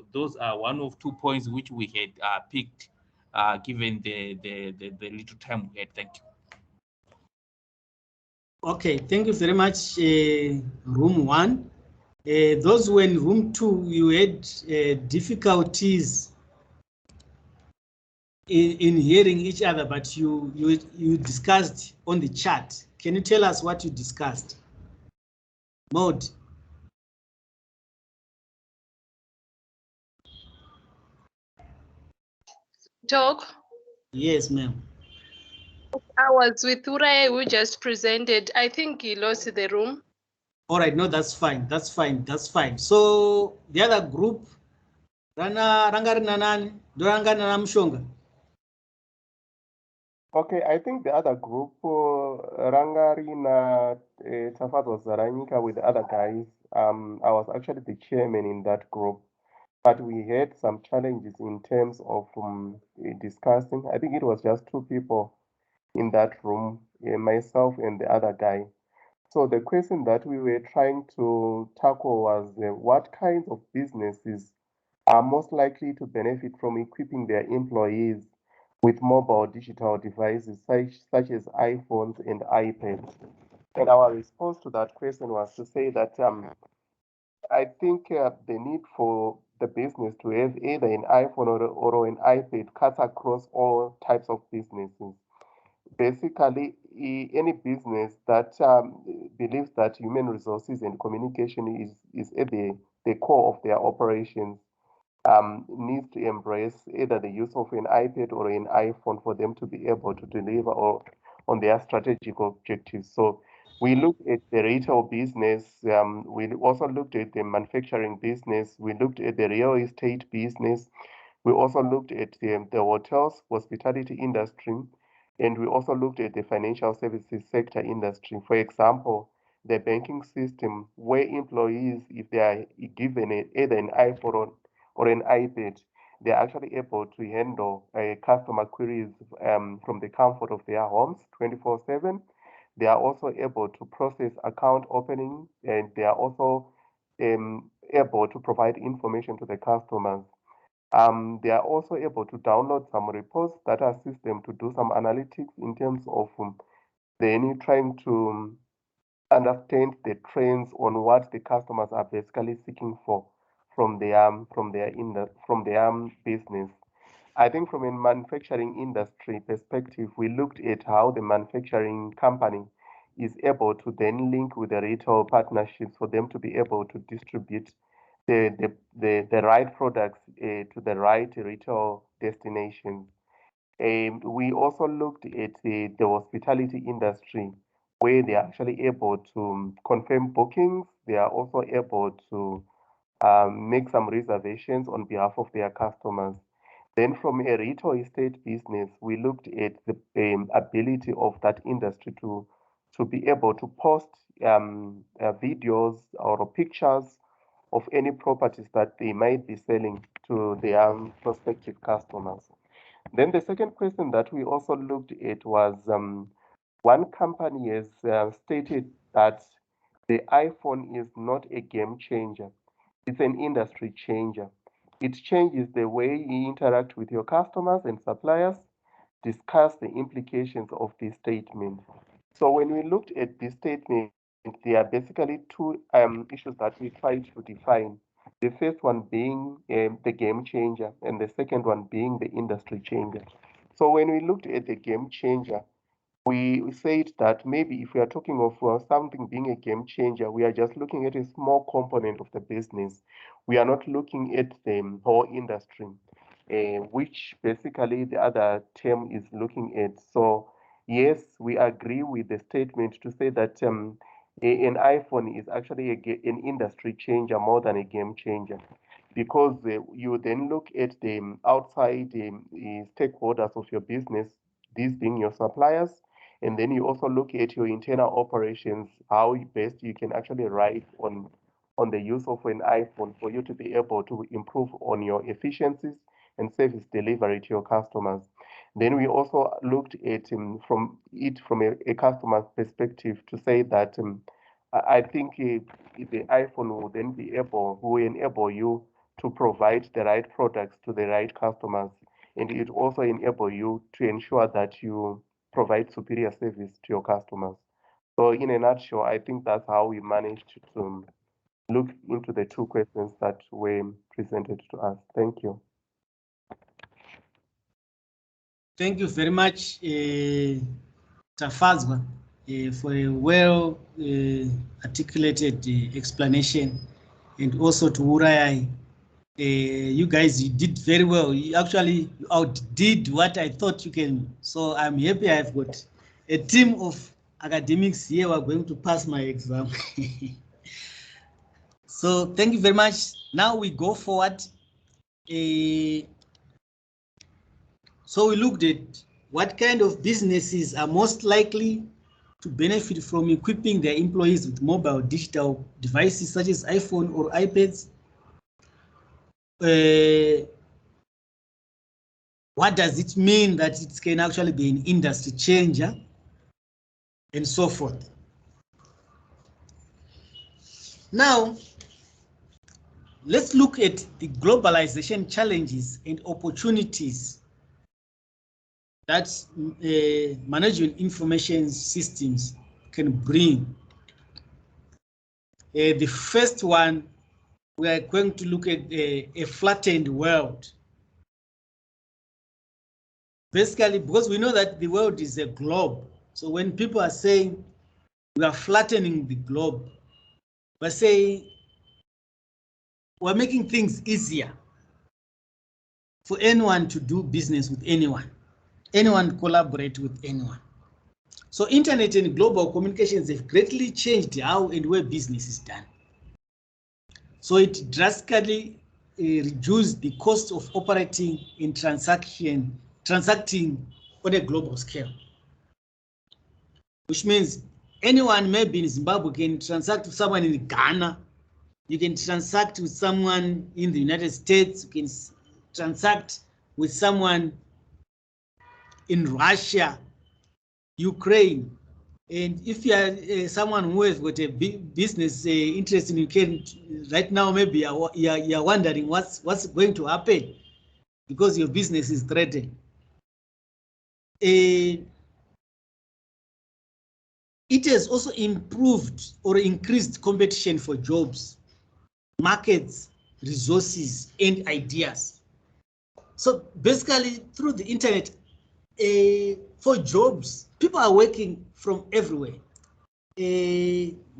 one of 2 points which we had picked, given the little time we had. Thank you. Okay, thank you very much, room 1. Those who were in room 2, you had difficulties in hearing each other, but you discussed on the chat. Can you tell us what you discussed? Maud. Talk. Yes, ma'am. I was with Uray, who just presented. I think he lost the room. All right, no, that's fine. That's fine. That's fine. So the other group, Rangari Nanani, Duranga Nanamshonga. Okay, I think the other group, Rangari na Tafato Zaranyika with the other guys, I was actually the chairman in that group, but we had some challenges in terms of discussing. I think it was just 2 people in that room, myself and the other guy. So the question that we were trying to tackle was what kinds of businesses are most likely to benefit from equipping their employees with mobile digital devices such as iPhones and iPads. And our response to that question was to say that I think the need for the business to have either an iPhone or an iPad cuts across all types of businesses. Basically, any business that believes that human resources and communication is at the core of their operations needs to embrace either the use of an iPad or an iPhone for them to be able to deliver or on their strategic objectives. So we looked at the retail business. We also looked at the manufacturing business. We looked at the real estate business. We also looked at the hotels, hospitality industry, and we also looked at the financial services sector industry. For example, the banking system, where employees, if they are given either an iPhone or an iPad, they're actually able to handle customer queries from the comfort of their homes 24/7. They are also able to process account opening, and they are also able to provide information to the customers. They are also able to download some reports that assist them to do some analytics in terms of then trying to understand the trends on what the customers are basically seeking for from their business. I think from a manufacturing industry perspective, we looked at how the manufacturing company is able to then link with the retail partnerships for them to be able to distribute the right products to the right retail destinations. We also looked at the hospitality industry, where they are actually able to confirm bookings. They are also able to make some reservations on behalf of their customers. Then from a retail estate business, we looked at the ability of that industry to be able to post videos or pictures of any properties that they might be selling to their prospective customers. Then the second question that we also looked at was one company has stated that the iPhone is not a game changer. It's an industry changer. It changes the way you interact with your customers and suppliers. Discuss the implications of this statement. So when we looked at this statement, there are basically 2 issues that we tried to define. The first one being the game changer, and the second one being the industry changer. So when we looked at the game changer, we said that maybe if we are talking of something being a game changer, we are just looking at a small component of the business. We are not looking at the whole industry, which basically the other term is looking at. So yes, we agree with the statement to say that an iPhone is actually an industry changer more than a game changer, because you then look at the outside stakeholders of your business, these being your suppliers, and then you also look at your internal operations, how best you can actually ride on the use of an iPhone for you to be able to improve on your efficiencies and service delivery to your customers. Then we also looked at from a customer perspective to say that I think the iPhone will then will enable you to provide the right products to the right customers, and it also enable you to ensure that you provide superior service to your customers. So in a nutshell, I think that's how we managed to look into the two questions that were presented to us. Thank you. Thank you very much, Tafazwa, for a well articulated explanation, and also to Urayai. You guys, you did very well. You actually outdid what I thought you can. So I'm happy I've got a team of academics here who are going to pass my exam. So thank you very much. Now we go forward. So we looked at what kind of businesses are most likely to benefit from equipping their employees with mobile digital devices such as iPhone or iPads. What does it mean that it can actually be an industry changer and so forth. Now, let's look at the globalization challenges and opportunities that management information systems can bring. The first one, we are going to look at a flattened world. Basically, because we know that the world is a globe. So when people are saying we are flattening the globe, we're saying we're making things easier for anyone to do business with anyone collaborate with anyone. So internet and global communications have greatly changed how and where business is done. So it drastically reduced the cost of operating in transacting on a global scale. Which means anyone maybe in Zimbabwe can transact with someone in Ghana. You can transact with someone in the United States. You can transact with someone in Russia, Ukraine. And if you are someone who has got a big business interest in Ukraine right now, maybe you're wondering what's going to happen because your business is threatened. It has also improved or increased competition for jobs, markets, resources, and ideas. So basically, through the internet, for jobs, people are working from everywhere.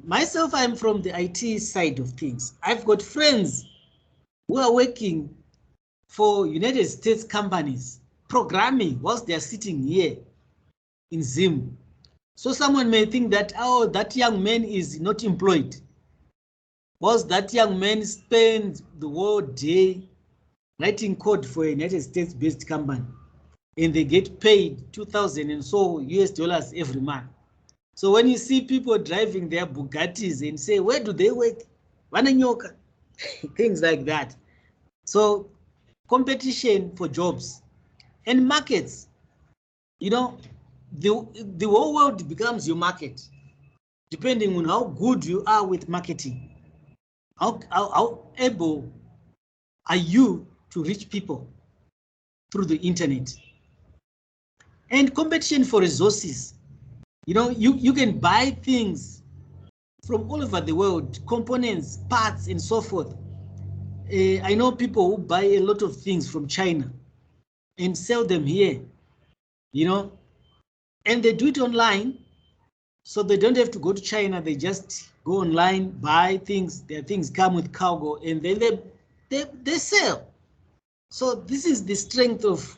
Myself, I'm from the IT side of things. I've got friends who are working for United States companies, programming whilst they're sitting here in Zim. So someone may think that, oh, that young man is not employed. Whilst that young man spends the whole day writing code for a United States-based company, and they get paid 2,000 and so US dollars every month. So when you see people driving their Bugattis and say, where do they work? Wananyoka, things like that. So competition for jobs and markets, you know, the whole world becomes your market, depending on how good you are with marketing. How able are you to reach people through the internet? And competition for resources. You know, you can buy things from all over the world, components, parts, and so forth. I know people who buy a lot of things from China and sell them here, you know, and they do it online. So they don't have to go to China. They just go online, buy things. Their things come with cargo, and then they sell. So this is the strength of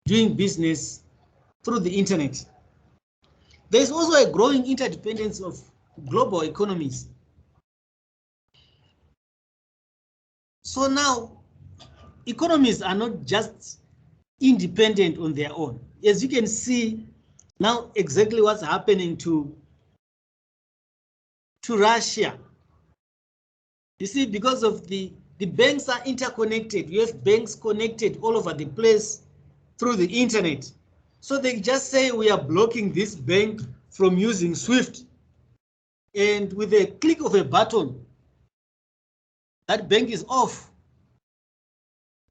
doing business through the internet. There's also a growing interdependence of global economies. So now, economies are not just independent on their own. As you can see now exactly what's happening to Russia. You see, because of the banks are interconnected. You have banks connected all over the place through the internet. So they just say we are blocking this bank from using SWIFT. and with a click of a button, that bank is off.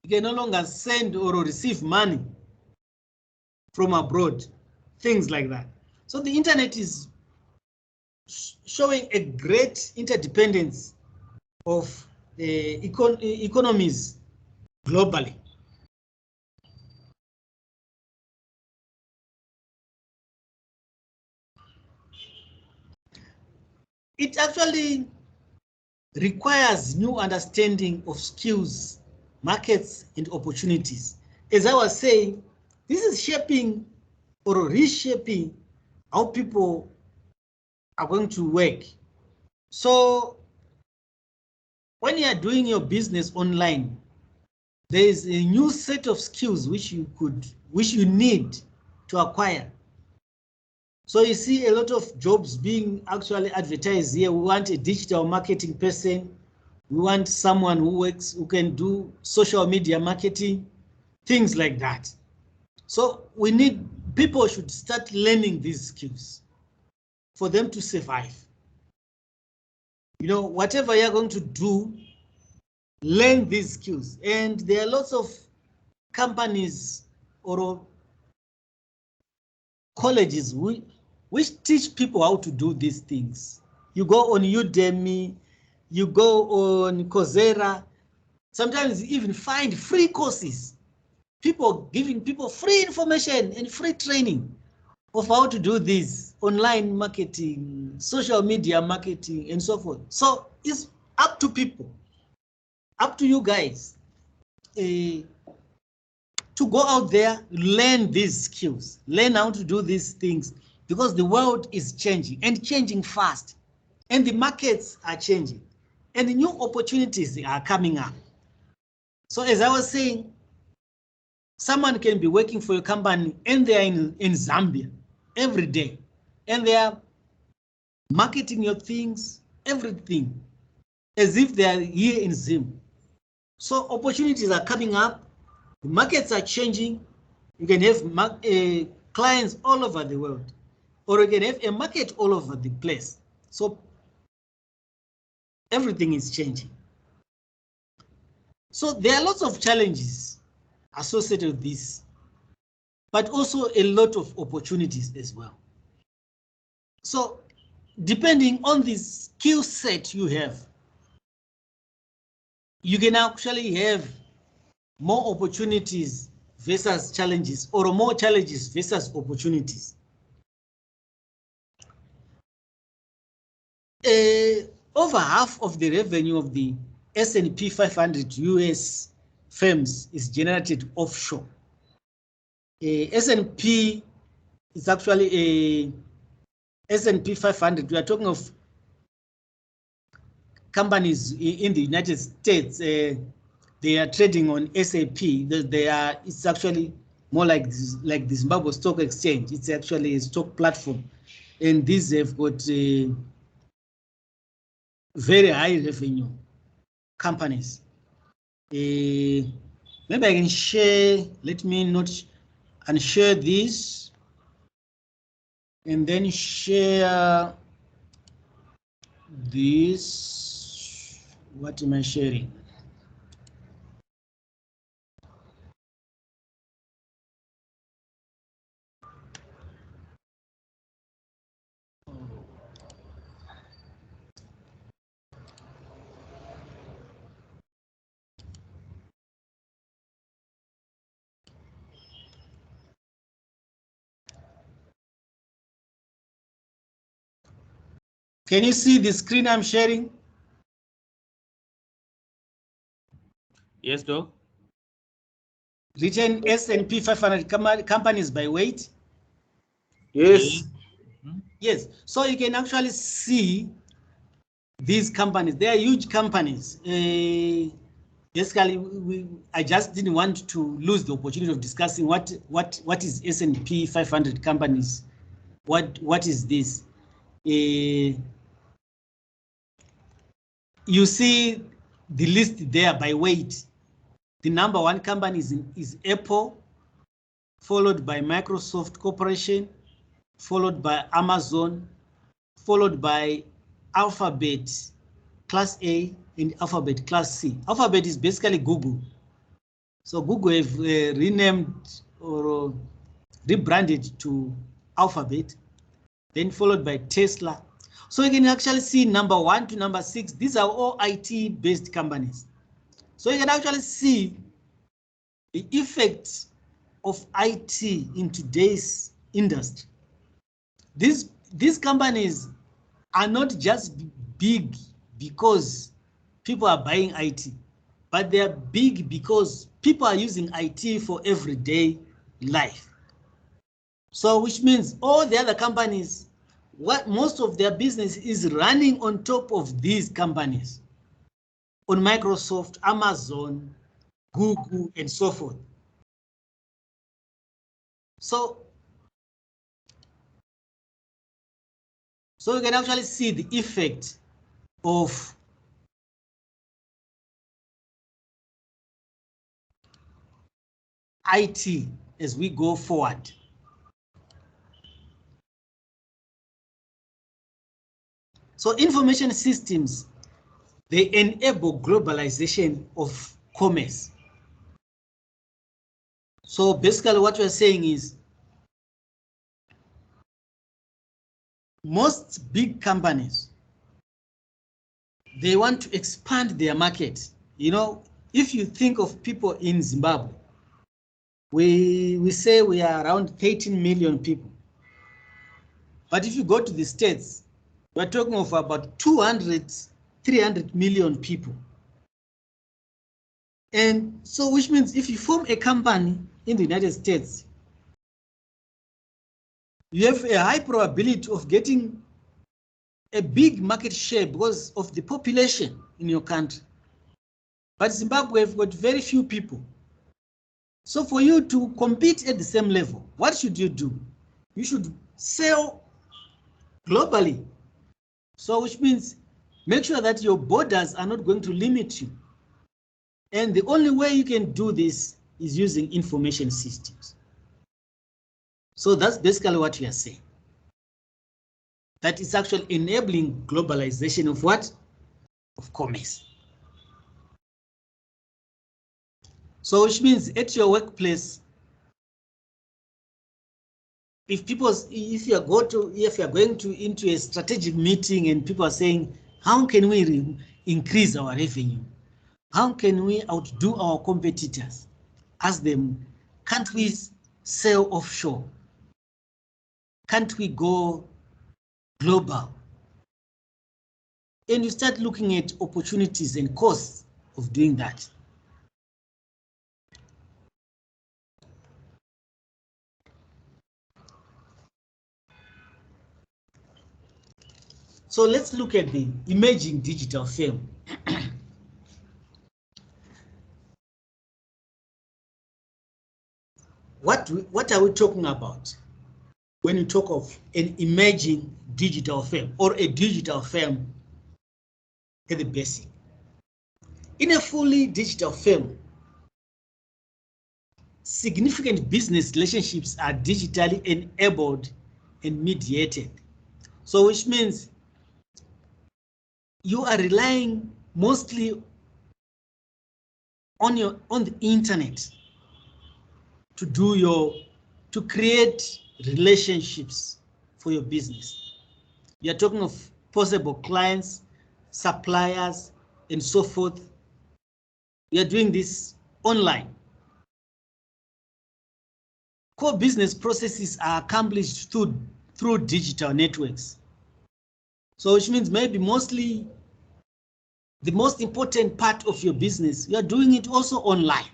You can no longer send or receive money from abroad, things like that. So the internet is showing a great interdependence of economies globally. It actually requires new understanding of skills, markets, and opportunities. As I was saying, this is shaping or reshaping how people are going to work. So when you are doing your business online, there is a new set of skills which you need to acquire. So you see a lot of jobs being actually advertised here. We want a digital marketing person. We want someone who can do social media marketing, things like that. So people should start learning these skills for them to survive. You know, whatever you're going to do, learn these skills. And there are lots of companies or colleges which teach people how to do these things. You go on Udemy, you go on Coursera, sometimes you even find free courses, people giving people free information and free training of how to do this, online marketing, social media marketing, and so forth. So it's up to people, up to you guys to go out there, learn these skills, learn how to do these things, because the world is changing and changing fast, and the markets are changing, and the new opportunities are coming up. So as I was saying, someone can be working for a company and they are in Zambia every day, and they are marketing your things, everything, as if they are here in Zim. So opportunities are coming up, the markets are changing. You can have clients all over the world, or you can have a market all over the place. So everything is changing. So there are lots of challenges associated with this, but also a lot of opportunities as well. So depending on the skill set you have, you can actually have more opportunities versus challenges, or more challenges versus opportunities. Over half of the revenue of the S&P 500 US firms is generated offshore. S&P is actually a S&P 500. We are talking of companies in the United States. They are trading on SAP. It's actually more like the Zimbabwe Stock Exchange. It's actually a stock platform, and these have got very high revenue companies. Maybe I can share. Let me not unshare this, and then share this. What am I sharing? Can you see the screen I'm sharing? Yes, Doc. Written S&P 500 companies by weight. Yes. Yes, so you can actually see these companies. They are huge companies. Basically, I just didn't want to lose the opportunity of discussing what is S&P 500 companies. What is this? You see the list there by weight. The number one company is Apple, followed by Microsoft Corporation, followed by Amazon, followed by Alphabet Class A and Alphabet Class C. Alphabet is basically Google. So Google have renamed or rebranded to Alphabet, then followed by Tesla. So you can actually see number 1 to number 6. These are all IT-based companies. So you can actually see the effect of IT in today's industry. These companies are not just big because people are buying IT, but they are big because people are using IT for everyday life. So which means all the other companies, what most of their business is running on top of these companies, on Microsoft, Amazon, Google, and so forth. So you can actually see the effect of IT as we go forward. So information systems, they enable globalization of commerce. So basically what we're saying is most big companies, they want to expand their market. You know, if you think of people in Zimbabwe, we say we are around 13 million people. But if you go to the States, we're talking of about 200, 300 million people. And so which means if you form a company in the United States, you have a high probability of getting a big market share because of the population in your country. But Zimbabwe have got very few people. So for you to compete at the same level, what should you do? You should sell globally. So which means make sure that your borders are not going to limit you. And the only way you can do this is using information systems. So that's basically what we are saying. That is actually enabling globalization of what? Of commerce. So which means at your workplace, if you are going into a strategic meeting and people are saying, how can we increase our revenue? How can we outdo our competitors? Ask them, can't we sell offshore? Can't we go global? And you start looking at opportunities and costs of doing that. So let's look at the emerging digital firm. What are we talking about when you talk of an emerging digital firm or a digital firm at the basic? In a fully digital firm, significant business relationships are digitally enabled and mediated. So which means you are relying mostly on the internet to create relationships for your business. You're talking of possible clients, suppliers, and so forth. We are doing this online. Core business processes are accomplished through digital networks. So which means maybe mostly the most important part of your business, you are doing it also online.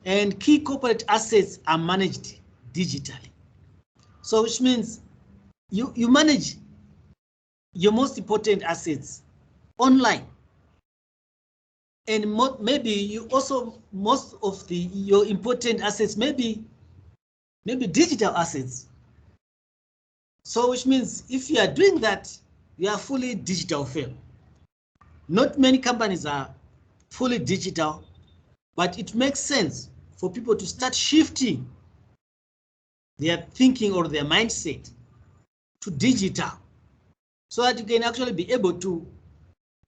And key corporate assets are managed digitally. So which means you manage your most important assets online. And maybe you also, most of your important assets, maybe digital assets. So which means if you are doing that, you are fully digital firm. Not many companies are fully digital, but it makes sense for people to start shifting their thinking or their mindset to digital so that you can actually be able to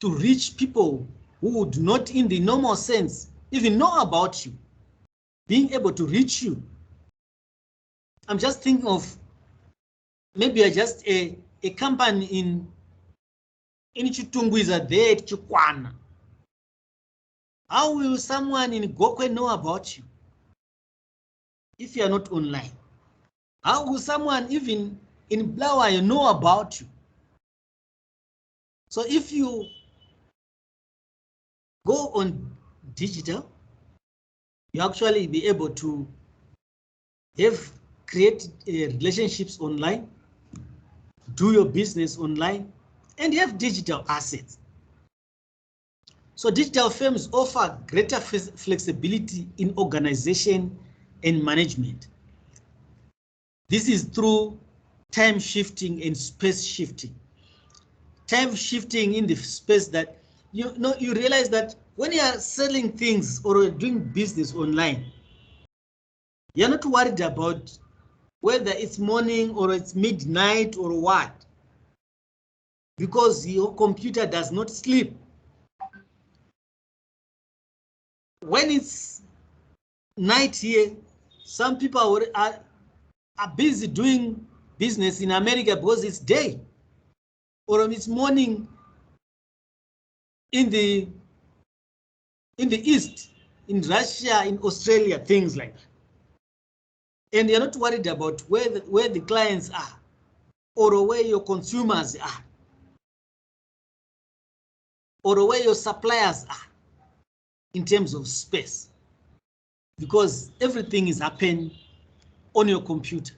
reach people who would not in the normal sense even know about you, being able to reach you. I'm just thinking of maybe just a company in Chitungwiza there at Chikwana. How will someone in Gokwe know about you if you are not online? How will someone even in Blawa know about you? So if you go on digital, you actually be able to create relationships online, do your business online, and have digital assets. So digital firms offer greater flexibility in organization and management. This is through time shifting and space shifting. Time shifting in the space that you realize that when you are selling things or doing business online, you're not worried about whether it's morning or it's midnight or what, because your computer does not sleep. When it's night here, some people are busy doing business in America because it's day, or it's morning in the East, in Russia, in Australia, things like that. And you're not worried about where the clients are or where your consumers are or where your suppliers are in terms of space, because everything is happening on your computer.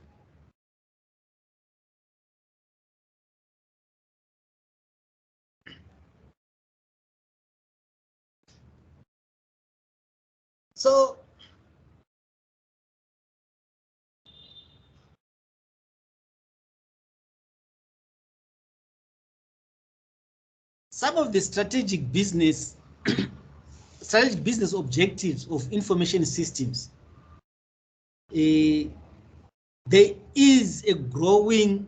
So some of the strategic business objectives of information systems, there is a growing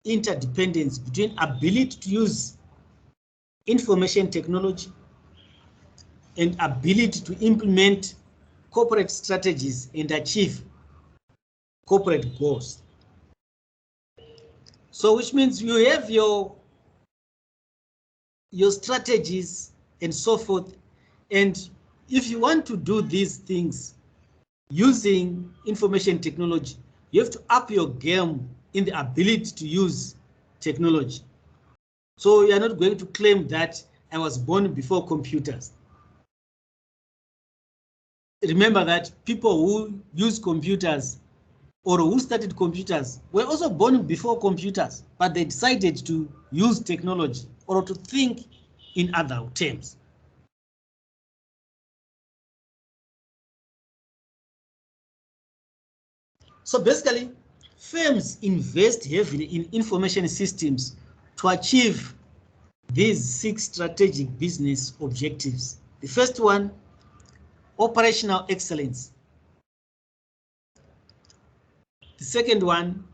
interdependence between ability to use information technology and ability to implement corporate strategies and achieve corporate goals. So which means you have your strategies and so forth, and if you want to do these things using information technology, you have to up your game in the ability to use technology. So you are not going to claim that I was born before computers. Remember that people who use computers or who started computers were also born before computers, but they decided to use technology or to think in other terms. So basically, firms invest heavily in information systems to achieve these 6 strategic business objectives. The first one, operational excellence. The second one,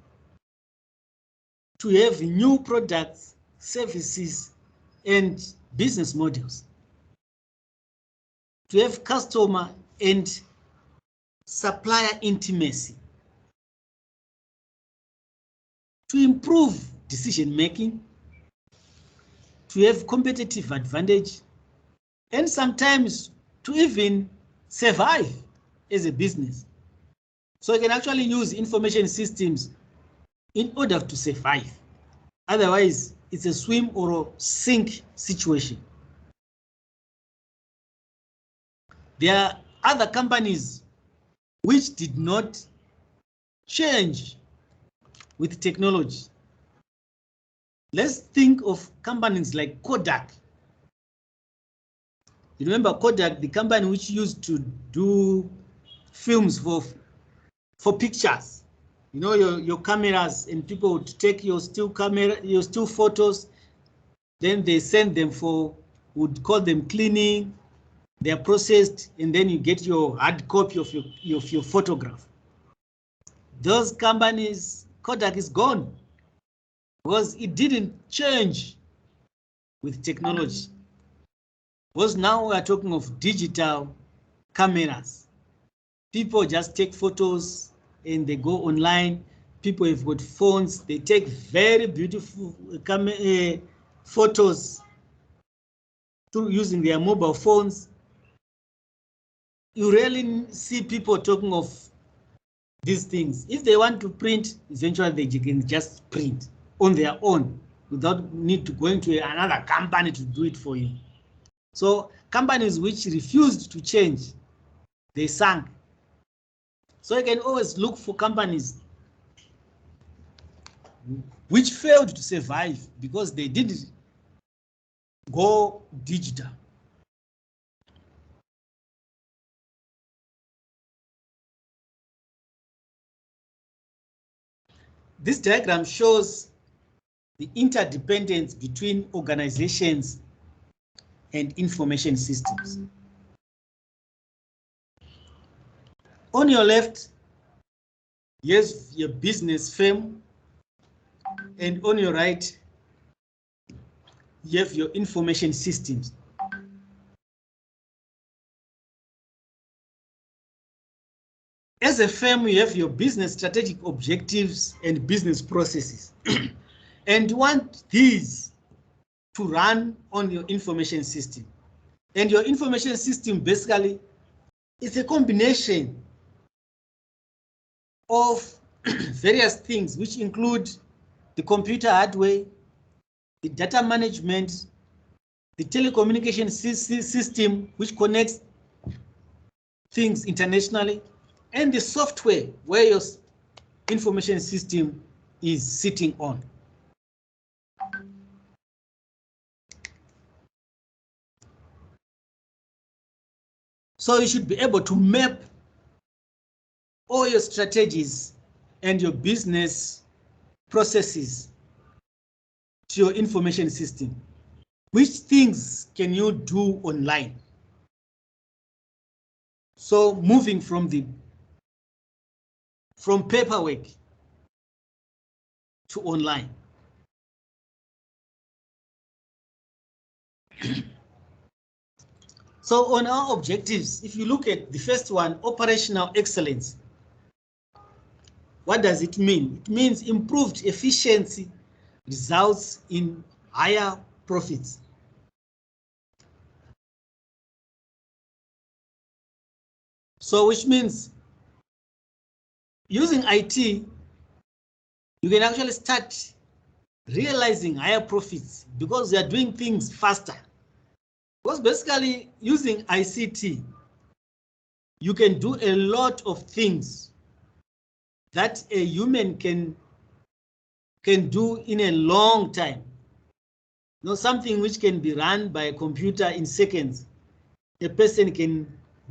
to have new products, services, and business models. To have customer and supplier intimacy. To improve decision making. To have competitive advantage, and sometimes to even survive as a business. So you can actually use information systems in order to survive. Otherwise, it's a swim or a sink situation. There are other companies which did not change with technology. Let's think of companies like Kodak. You remember Kodak, the company which used to do films for pictures. You know, your cameras, and people would take your still photos, then they send them would call them cleaning, they're processed, and then you get your hard copy of your photograph. Those companies, Kodak is gone. because it didn't change with technology. Because now we are talking of digital cameras. People just take photos and they go online. People have got phones, they take very beautiful photos through using their mobile phones. You rarely see people talking of these things. If they want to print, eventually they can just print on their own without need to going to another company to do it for you. So companies which refused to change, they sank. So you can always look for companies which failed to survive because they didn't go digital. This diagram shows the interdependence between organizations and information systems. On your left, here's your business firm, and on your right, you have your information systems. As a firm, you have your business strategic objectives and business processes. And you want these to run on your information system. And your information system basically is a combination of various things, which include the computer hardware, the data management, the telecommunication system, which connects things internationally, and the software where your information system is sitting on. So you should be able to map all your strategies and your business processes to your information system. Which things can you do online? So moving from paperwork to online. So on our objectives, if you look at the first one, operational excellence, what does it mean? It means improved efficiency results in higher profits. So which means using IT, you can actually start realizing higher profits because they are doing things faster. Because basically using ICT, you can do a lot of things that a human can do in a long time. You know, something which can be run by a computer in seconds, a person can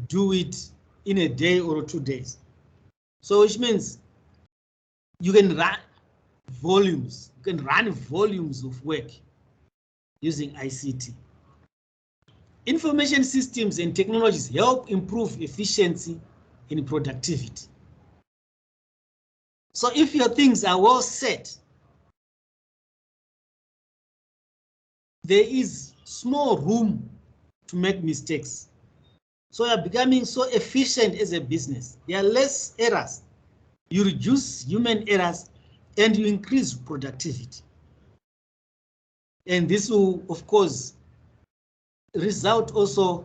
do it in a day or 2 days. So which means you can run volumes, of work using ICT. Information systems and technologies help improve efficiency and productivity. So if your things are well set, there is small room to make mistakes. So you're becoming so efficient as a business. There are less errors. You reduce human errors and you increase productivity. And this will, of course, result also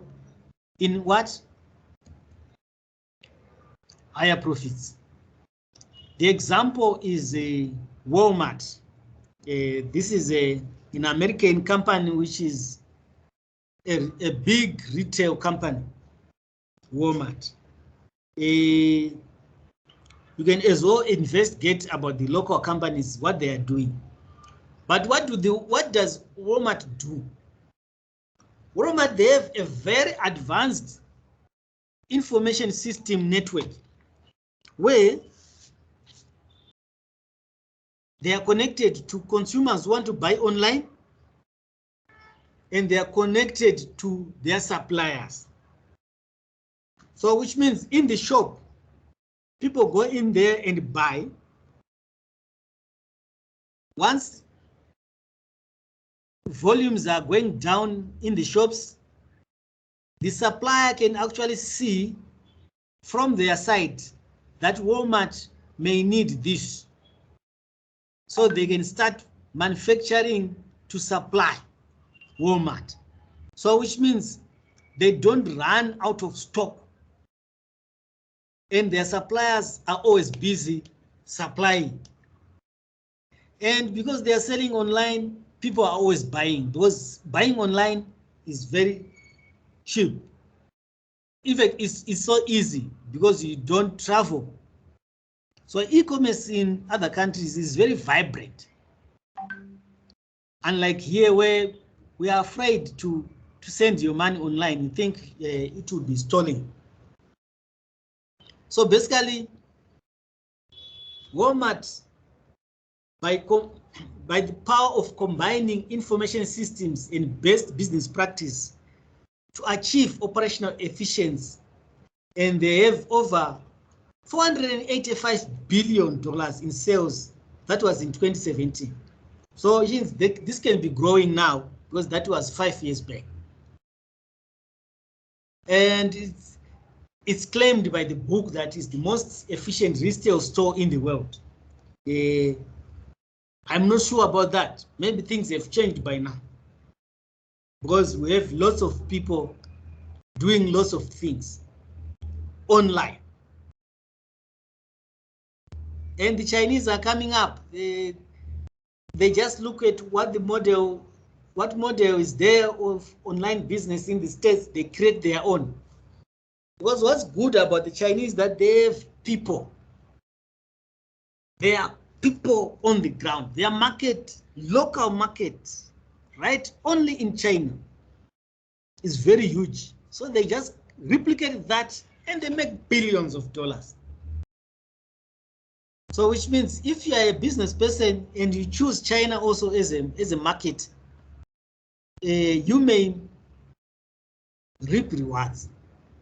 in what? Higher profits. The example is Walmart. This is an American company which is a big retail company, Walmart. You can as well investigate about the local companies, what they are doing. But what does Walmart do? Walmart, they have a very advanced information system network where they are connected to consumers who want to buy online, and they are connected to their suppliers. So which means in the shop, people go in there and buy. Once volumes are going down in the shops, the supplier can actually see from their side that Walmart may need this. So they can start manufacturing to supply Walmart. So which means they don't run out of stock. And their suppliers are always busy supplying. And because they are selling online, people are always buying, because buying online is very cheap. In fact, it's so easy because you don't travel. So e-commerce in other countries is very vibrant. Unlike here where we are afraid to send your money online, you think it will be stolen. So basically, Walmart, by the power of combining information systems and best business practice to achieve operational efficiency, and they have over $485 billion in sales. That was in 2017. So this can be growing now because that was 5 years back. And it's claimed by the book that is the most efficient retail store in the world. I'm not sure about that. Maybe things have changed by now, because we have lots of people doing lots of things online. And the Chinese are coming up. They just look at what model is there of online business in the States. They create their own. Because what's good about the Chinese, that they have people. They are people on the ground. Their market, local market, right, only in China is very huge. So they just replicate that and they make billions of dollars. So which means if you are a business person and you choose China also as a market, you may reap rewards.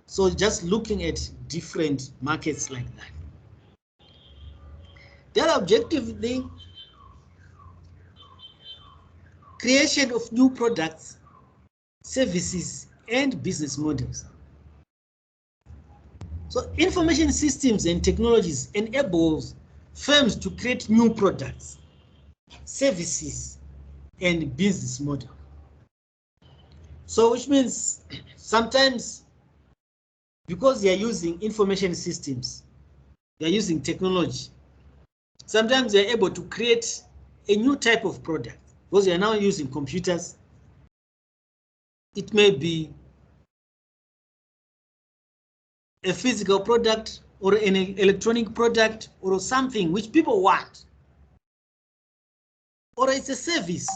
So just looking at different markets like that. Their objective, the creation of new products, services, and business models. So information systems and technologies enables firms to create new products, services, and business model. So which means sometimes, because they are using information systems, they are using technology, sometimes they are able to create a new type of product, because they are now using computers. It may be a physical product or an electronic product or something which people want, or it's a service.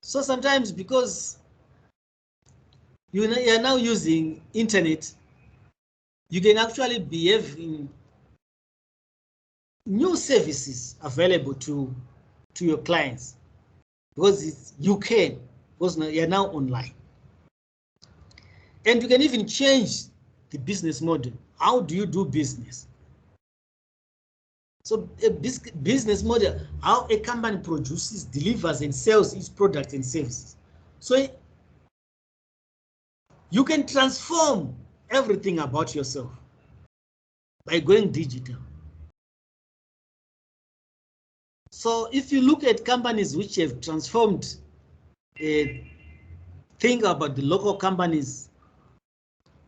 So sometimes, because you are now using internet, you can actually be having new services available to your clients, because because you are now online. And you can even change the business model. How do you do business? So a business model, how a company produces, delivers, and sells its products and services. So you can transform everything about yourself by going digital. So if you look at companies which have transformed, think about the local companies.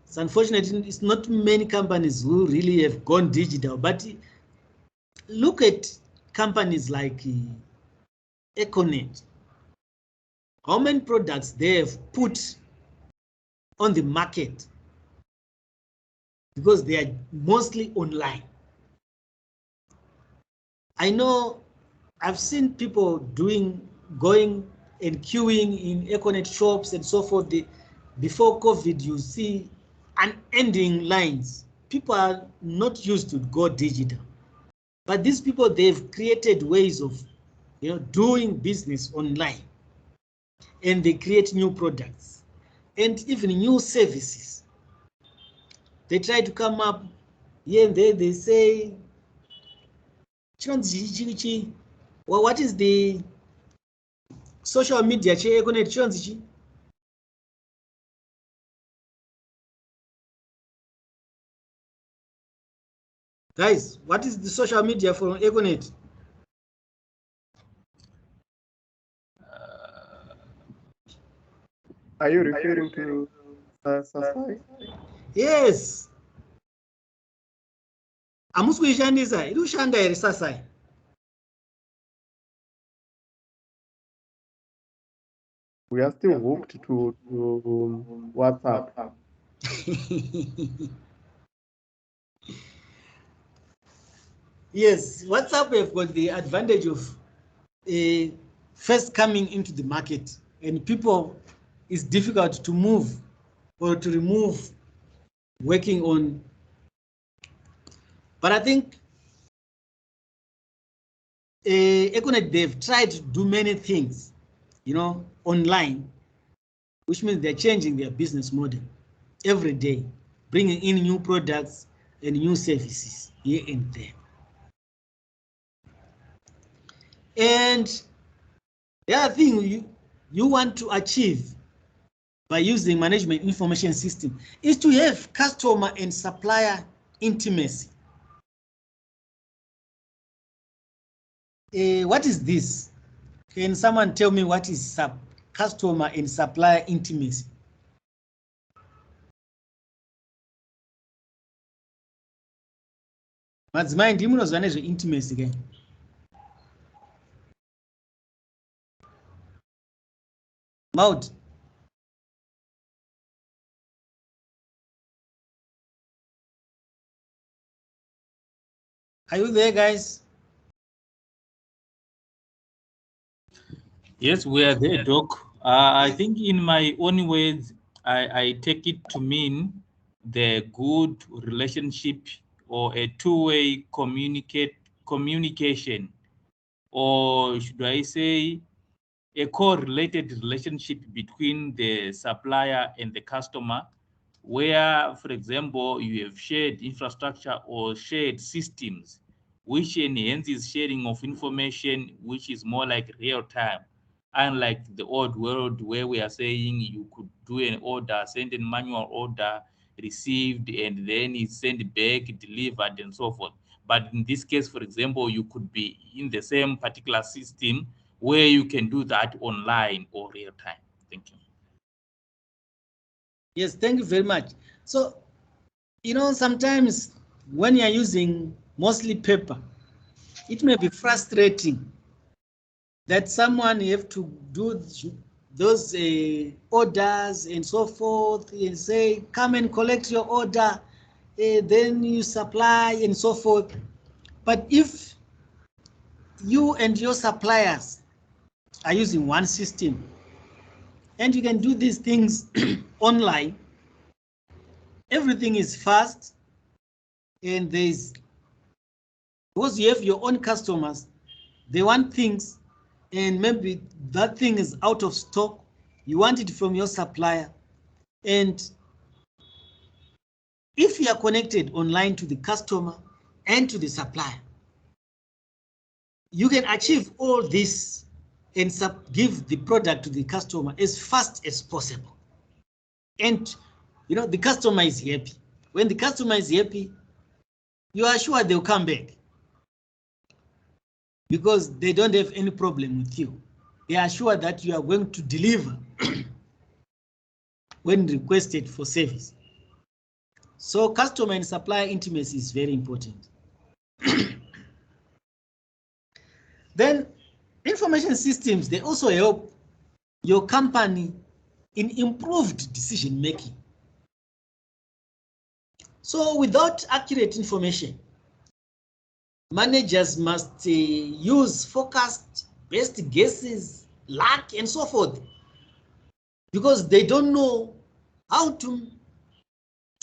It's unfortunate, it's not many companies who really have gone digital, but look at companies like Econet. How many products they have put on the market because they are mostly online. I know I've seen people going and queuing in Econet shops and so forth. Before COVID, you see unending lines. People are not used to go digital, but these people, they've created ways of doing business online, and they create new products and even new services. They try to come up here and there. They say, well, what is the social media che Econet chonzi. Guys, what is the social media for Econet? Are you referring to Sasai? Yes. Amuskuishandisa, ilushanda eri Sasai. We are still hooked to WhatsApp. Yes, WhatsApp have got the advantage of first coming into the market, and people, it's difficult to move or to remove working on. But I think Econet, they've tried to do many things, you know, online, which means they're changing their business model every day, bringing in new products and new services here and there. And the other thing you want to achieve by using management information system is to have customer and supplier intimacy. What is this? Can someone tell me what is customer and supplier intimacy? Madzimai ndimi munozwa nezve intimacy ke? Maud. Are you there, guys? Yes, we are there, Doc. I think in my own words, I take it to mean the good relationship or a two-way communication, or should I say a correlated relationship between the supplier and the customer, where, for example, you have shared infrastructure or shared systems, which enhances sharing of information, which is more like real time. Unlike the old world where we are saying you could do an order, send a manual order, received, and then it's sent back, delivered, and so forth. But in this case, for example, you could be in the same particular system where you can do that online or real time. Thank you. Yes, thank you very much. So, you know, sometimes when you're using mostly paper, it may be frustrating that someone you have to do those orders and so forth and say, come and collect your order, then you supply and so forth. But if you and your suppliers are using one system and you can do these things online, everything is fast, and because you have your own customers, they want things and maybe that thing is out of stock, you want it from your supplier, and if you are connected online to the customer and to the supplier, you can achieve all this and give the product to the customer as fast as possible. And you know, the customer is happy. When the customer is happy, you are sure they'll come back because they don't have any problem with you. They are sure that you are going to deliver when requested for service. So customer and supplier intimacy is very important. Then information systems, they also help your company in improved decision making. So without accurate information, managers must use forecast, best guesses, luck, and so forth, because they don't know how to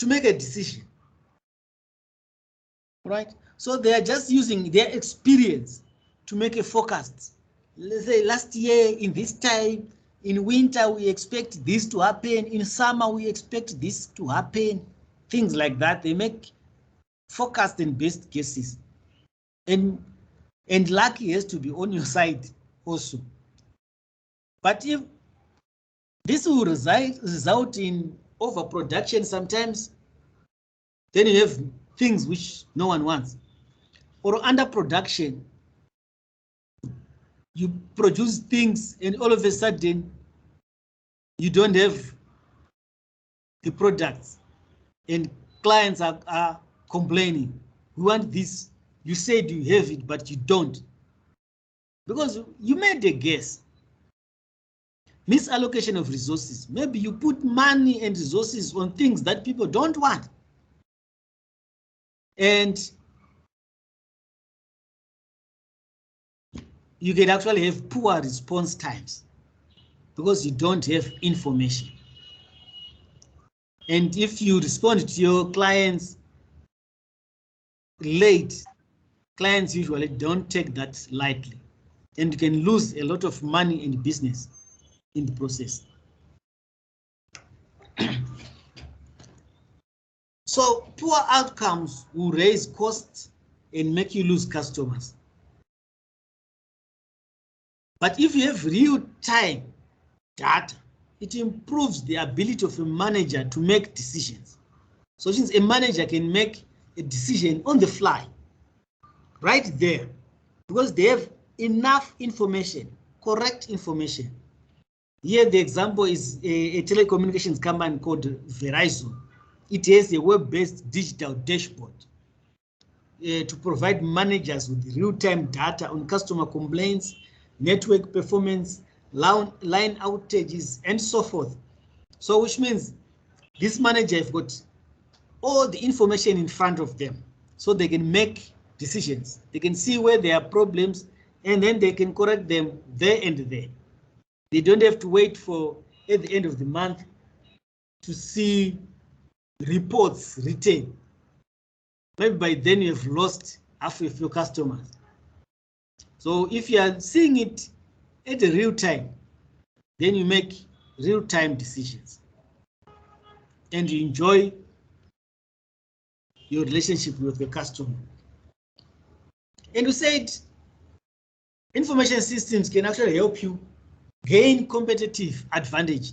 make a decision, right? So they are just using their experience to make a forecast. Let's say last year in this time, in winter, we expect this to happen. In summer, we expect this to happen. Things like that. They make forecast and best guesses. And luck has to be on your side also. But if this will result in overproduction sometimes, then you have things which no one wants. Or underproduction, you produce things and all of a sudden you don't have the products and clients are complaining. We want this. You said you have it, but you don't. Because you made a guess. Misallocation of resources. Maybe you put money and resources on things that people don't want. And you can actually have poor response times because you don't have information. And if you respond to your clients late, clients usually don't take that lightly. And you can lose a lot of money and business in the process. So poor outcomes will raise costs and make you lose customers. But if you have real-time data, it improves the ability of a manager to make decisions. So since a manager can make a decision on the fly, right there, because they have enough information, correct information. Here the example is a telecommunications company called Verizon. It has a web-based digital dashboard to provide managers with real-time data on customer complaints, network performance, line outages, and so forth. So which means this manager have got all the information in front of them so they can make decisions. They can see where there are problems and then they can correct them there and there. They don't have to wait for at the end of the month to see reports written. Maybe by then you have lost half of your customers. So if you are seeing it at a real time, then you make real-time decisions and you enjoy your relationship with the customer. And we said information systems can actually help you gain competitive advantage.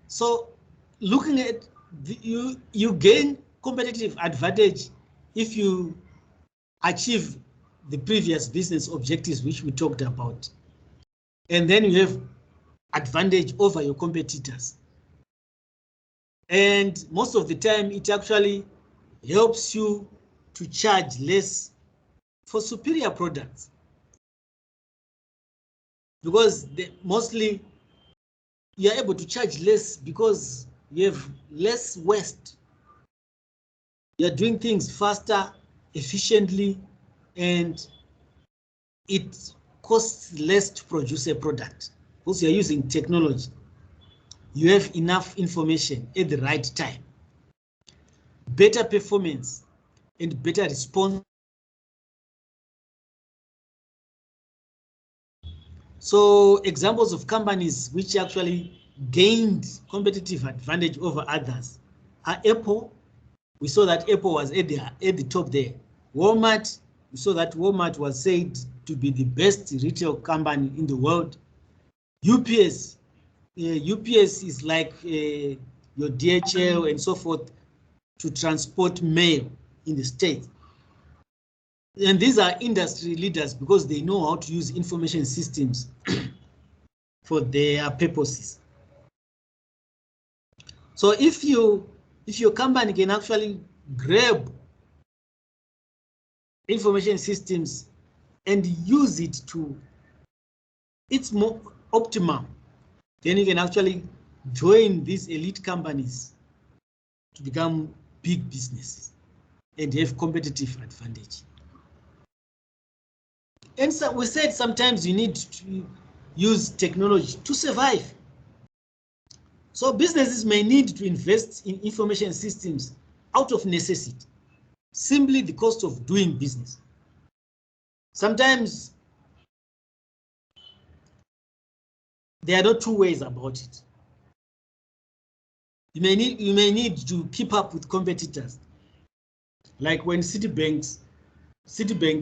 So looking at you gain competitive advantage if you achieve the previous business objectives which we talked about. And then you have advantage over your competitors. And most of the time it actually helps you to charge less for superior products. Because mostly you're able to charge less because you have less waste. You're doing things faster, efficiently, and it costs less to produce a product. Because you're using technology. You have enough information at the right time. Better performance and better response. So examples of companies which actually gained competitive advantage over others are Apple. We saw that Apple was at the top there. Walmart, we saw that Walmart was said to be the best retail company in the world. UPS, UPS is like your DHL and so forth to transport mail in the States. And these are industry leaders because they know how to use information systems for their purposes. So if your company can actually grab information systems and use it to its more optimum, then you can actually join these elite companies to become big businesses and have competitive advantage. And so we said sometimes you need to use technology to survive. So businesses may need to invest in information systems out of necessity, simply the cost of doing business. Sometimes there are no two ways about it. You may need to keep up with competitors. Like when Citibank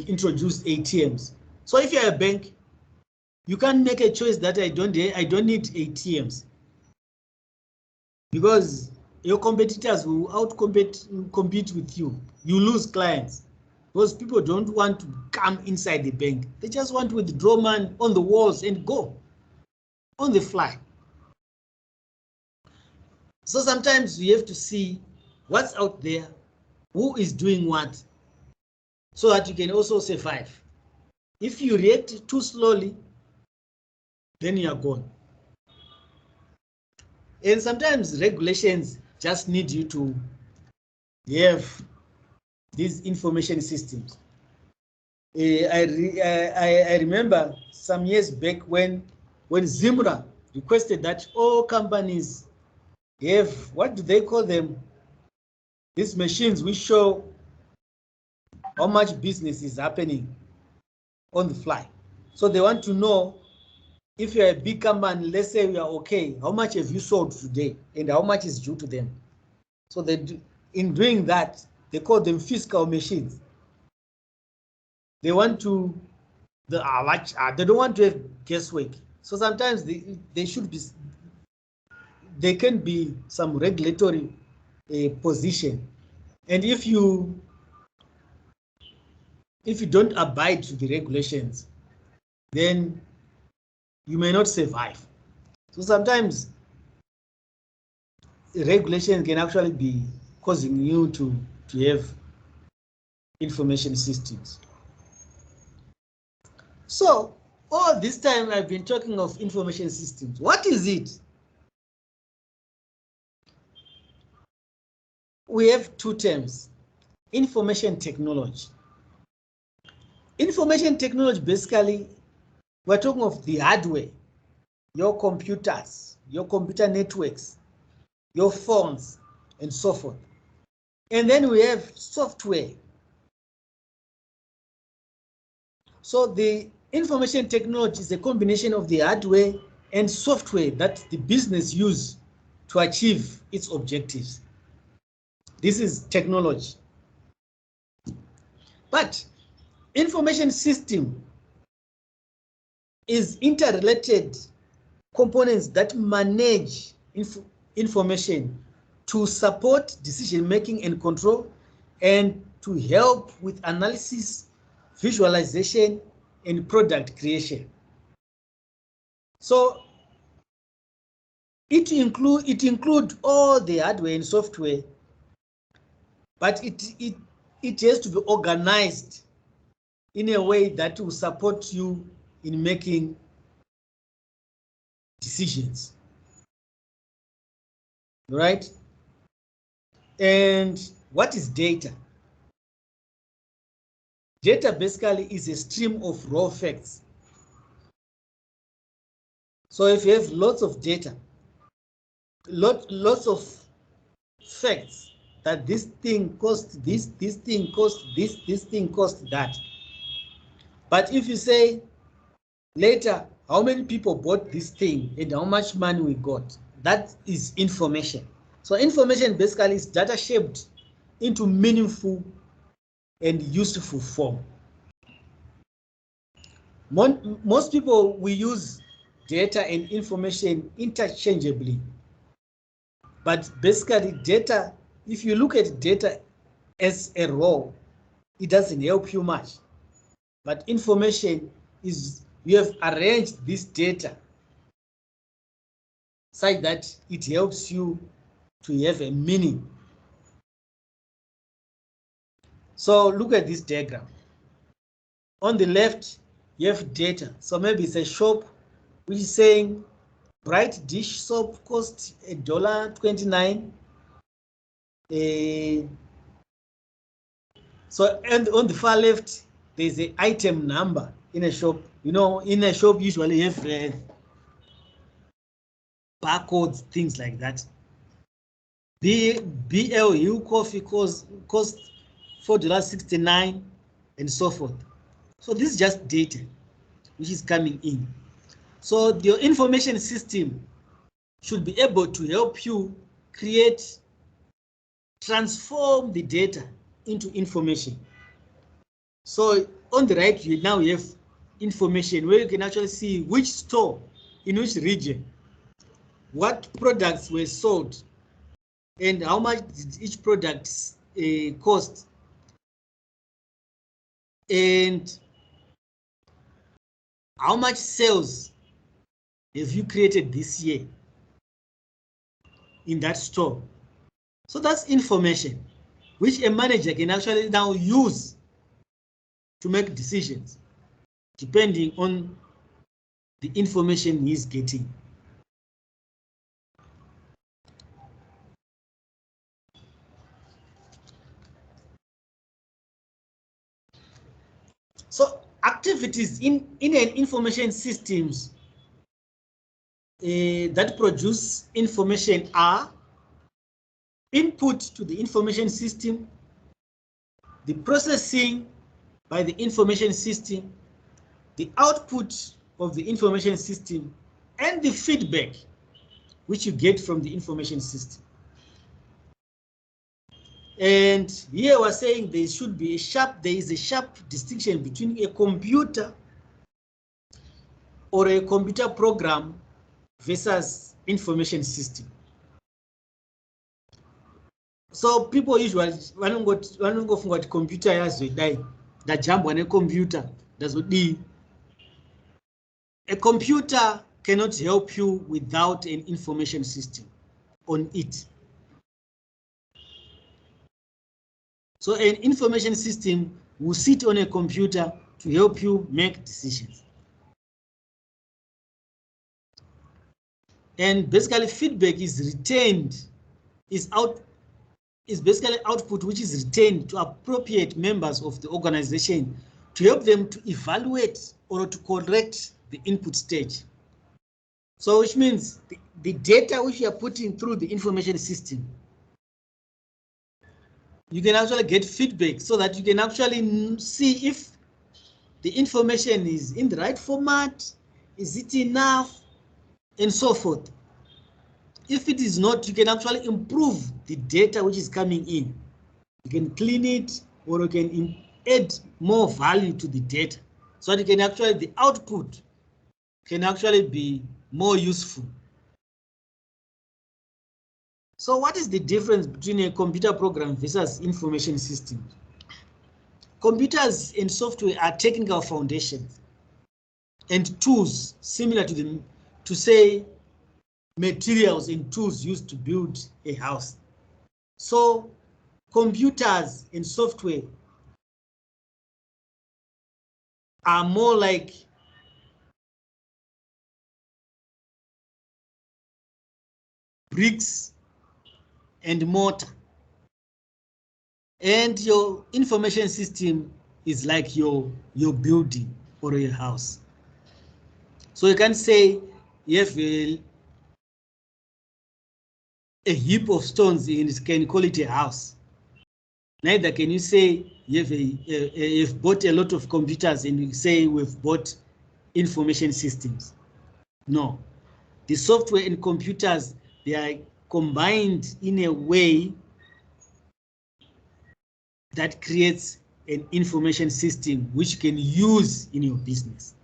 introduced ATMs, So if you're a bank, you can't make a choice that I don't need ATMs, because your competitors will compete with you. You lose clients because people don't want to come inside the bank. They just want to withdraw money on the walls and go on the fly. So sometimes you have to see what's out there, who is doing what, so that you can also survive. If you react too slowly, then you are gone. And sometimes regulations just need you to have these information systems. I remember some years back when Zimra requested that all companies have, what do they call them? These machines which show how much business is happening on the fly. So they want to know, if you're a big company, let's say we are okay, how much have you sold today and how much is due to them? So they do, in doing that, they call them fiscal machines. They want to, they don't want to have guesswork. So sometimes they should be, there can be some regulatory position. And if you don't abide to the regulations, then you may not survive. So sometimes the regulation can actually be causing you to have information systems. So all this time I've been talking of information systems. What is it? We have two terms: information technology. Information technology, basically, we're talking of the hardware, your computers, your computer networks, your phones, and so forth. And then we have software. So the information technology is a combination of the hardware and software that the business use to achieve its objectives. This is technology. But information system is interrelated components that manage information to support decision-making and control, and to help with analysis, visualization, and product creation. So it include all the hardware and software, but it has to be organized in a way that will support you in making decisions. Right? And what is data? Data basically is a stream of raw facts. So if you have lots of data, lots of facts, that this thing costs this thing costs this thing costs that. But if you say later how many people bought this thing and how much money we got, that is information. So information basically is data shaped into meaningful and useful form. Most people, we use data and information interchangeably. But basically data, if you look at data as a raw, it doesn't help you much. But information is, you have arranged this data such that it helps you to have a meaning. So look at this diagram. On the left, you have data. So maybe it's a shop which is saying bright dish soap costs $1.29. So, and on the far left, there's an item number in a shop. You know, in a shop, usually you have barcodes, things like that. BLU coffee costs $4.69 and so forth. So this is just data which is coming in. So the information system should be able to help you create, transform the data into information. So on the right, now we have information where you can actually see which store in which region, what products were sold, and how much did each product cost, and how much sales have you created this year in that store. So that's information which a manager can actually now use to make decisions depending on the information he's getting. So activities in an information systems that produce information are input to the information system, the processing by the information system, the output of the information system, and the feedback which you get from the information system. And here we're saying there is a sharp distinction between a computer or a computer program versus information system. So people usually vanongofunga kuti computer yazodai ndajambwa necomputer ndazodii. A computer cannot help you without an information system on it. So an information system will sit on a computer to help you make decisions. And basically feedback is retained, is basically output which is retained to appropriate members of the organization to help them to evaluate or to correct the input stage. So which means the data which you are putting through the information system, you can actually get feedback so that you can actually see if the information is in the right format, is it enough, and so forth. If it is not, you can actually improve the data which is coming in. You can clean it, or you can add more value to the data so that you can actually, the output can actually be more useful. So what is the difference between a computer program versus information system? Computers and software are technical foundations and tools similar to them, to say materials and tools used to build a house. So computers and software are more like bricks and mortar, and your information system is like your building or your house. So you can say you have a heap of stones and you can call it a house. Neither can you say you've bought a lot of computers and you say we've bought information systems. No, the software and computers, they are combined in a way that creates an information system which you can use in your business.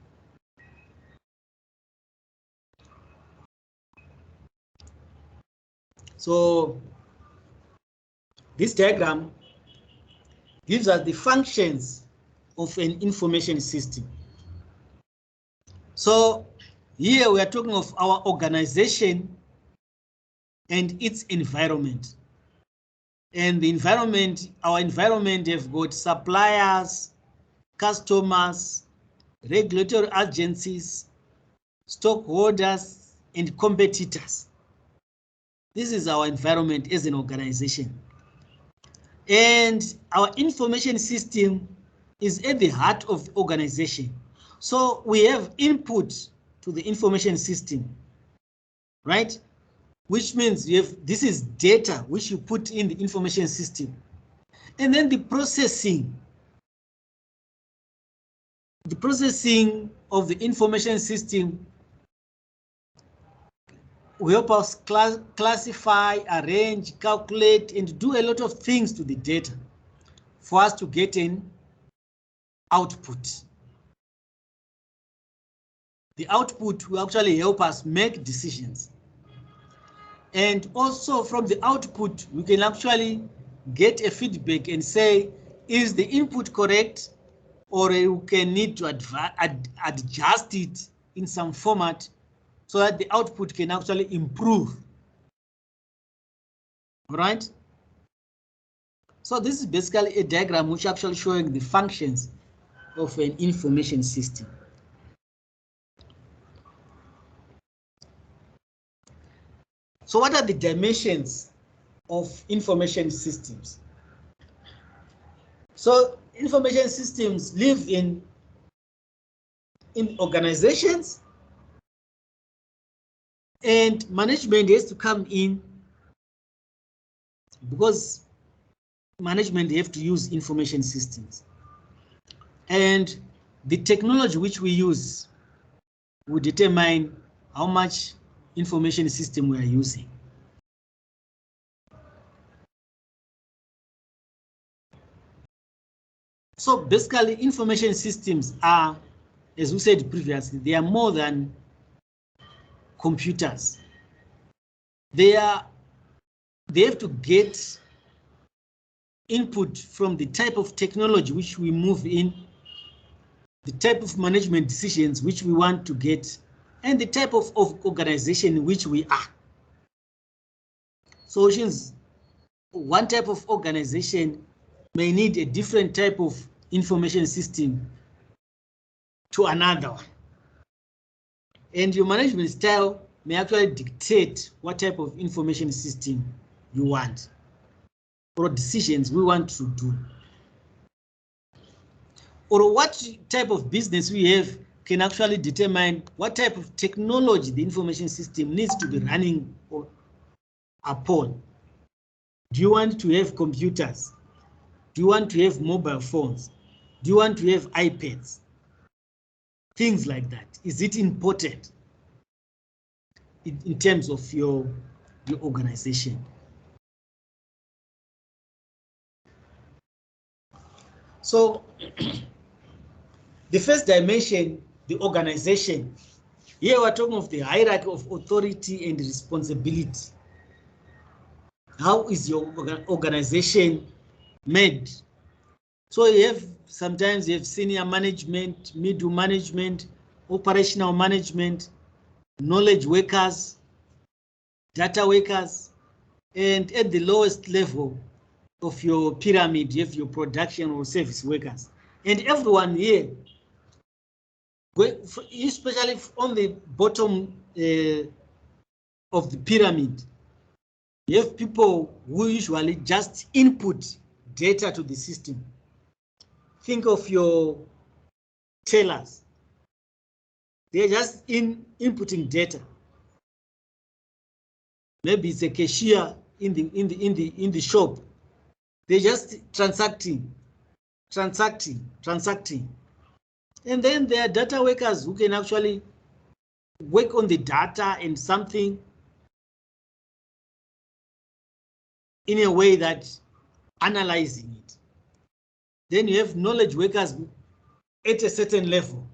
So this diagram gives us the functions of an information system. So here we are talking of our organization and its environment. And the environment, our environment have got suppliers, customers, regulatory agencies, stockholders, and competitors. This is our environment as an organization. And our information system is at the heart of the organization. So we have input to the information system, right? Which means you have, this is data which you put in the information system. And then the processing of the information system will help us classify, arrange, calculate, and do a lot of things to the data for us to get an output. The output will actually help us make decisions. And also from the output, we can actually get a feedback and say, is the input correct? Or you can need to adjust it in some format so that the output can actually improve. All right. So this is basically a diagram which actually showing the functions of an information system. So what are the dimensions of information systems? So information systems live in organizations, and management has to come in because management have to use information systems. And the technology which we use will determine how much information system we are using. So basically, information systems are, as we said previously, they are more than computers. They have to get input from the type of technology which we move in, the type of management decisions which we want to get, and the type of organization which we are. So one type of organization may need a different type of information system to another one. And your management style may actually dictate what type of information system you want or decisions we want to do. Or what type of business we have can actually determine what type of technology the information system needs to be running upon. Do you want to have computers? Do you want to have mobile phones? Do you want to have iPads? Things like that. Is it important in terms of your organization? So the first dimension, the organization. Here we're talking of the hierarchy of authority and responsibility. How is your organization made? So sometimes you have senior management, middle management, operational management, knowledge workers, data workers, and at the lowest level of your pyramid, you have your production or service workers. And everyone here, especially on the bottom of the pyramid, you have people who usually just input data to the system. Think of your tellers. They're just inputting data. Maybe it's a cashier in the shop. They're just transacting. And then there are data workers who can actually work on the data and something in a way that analyzing it. Then you have knowledge workers at a certain level.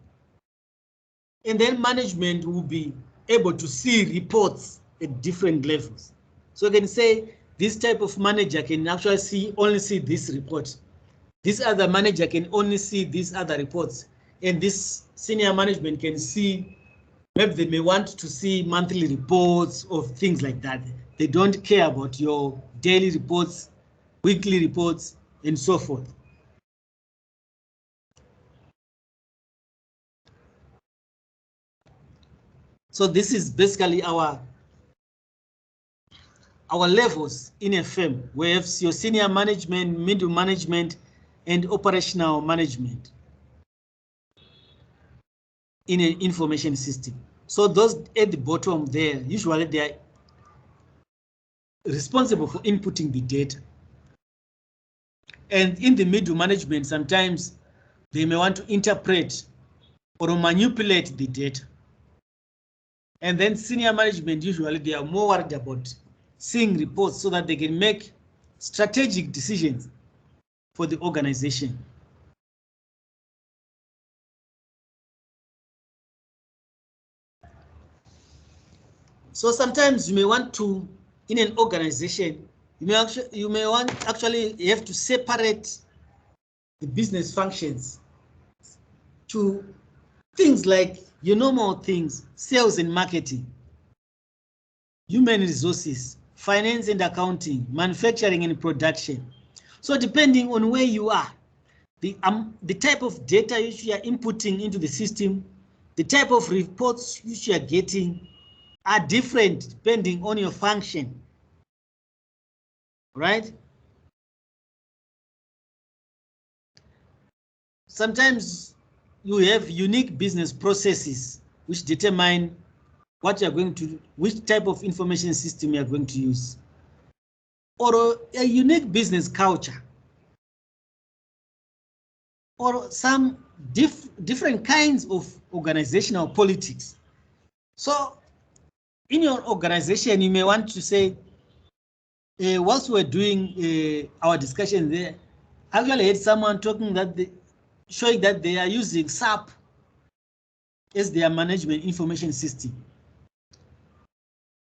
And then management will be able to see reports at different levels. So you can say this type of manager can actually only see this report. This other manager can only see these other reports. And this senior management can see, maybe they may want to see monthly reports or things like that. They don't care about your daily reports, weekly reports, and so forth. So this is basically our levels in a firm. We have your senior management, middle management, and operational management in an information system. So those at the bottom there, usually they are responsible for inputting the data. And in the middle management, sometimes they may want to interpret or manipulate the data. And then senior management, usually they are more worried about seeing reports so that they can make strategic decisions for the organization. So sometimes you may want to, in an organization, you may actually have to separate the business functions to things like your normal things, sales and marketing, human resources, finance and accounting, manufacturing and production. So depending on where you are, the type of data which you are inputting into the system, the type of reports which you are getting are different depending on your function, right? Sometimes you have unique business processes which determine what you're going to, which type of information system you're going to use, or a unique business culture, or some different kinds of organizational politics. So in your organization, you may want to say, whilst we're doing our discussion there, I actually had someone talking that showing that they are using SAP as their management information system.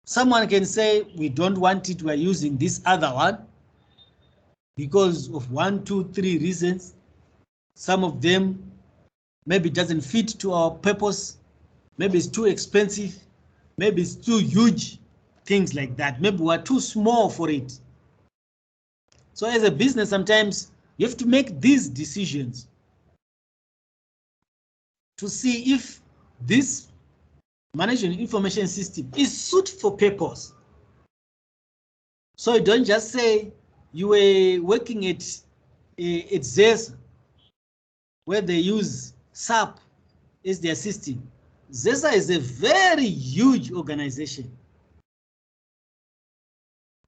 Someone can say, we don't want it, we're using this other one because of 1, 2, 3 reasons. Some of them maybe doesn't fit to our purpose. Maybe it's too expensive. Maybe it's too huge, things like that. Maybe we're too small for it. So as a business, sometimes you have to make these decisions to see if this management information system is suited for purpose. So you don't just say you were working at ZESA, where they use SAP as their system. ZESA is a very huge organization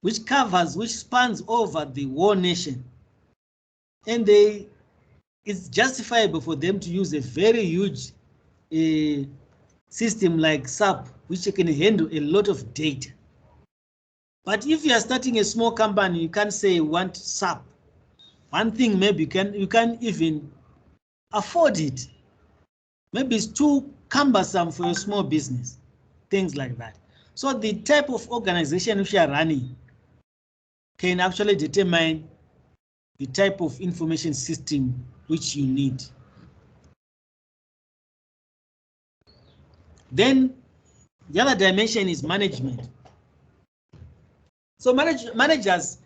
which spans over the whole nation. And it's justifiable for them to use a very huge system like SAP, which can handle a lot of data. But if you are starting a small company, you can't say you want SAP. One thing, maybe you can't even afford it. Maybe it's too cumbersome for a small business, things like that. So the type of organization which you are running can actually determine the type of information system which you need. Then the other dimension is management. So managers,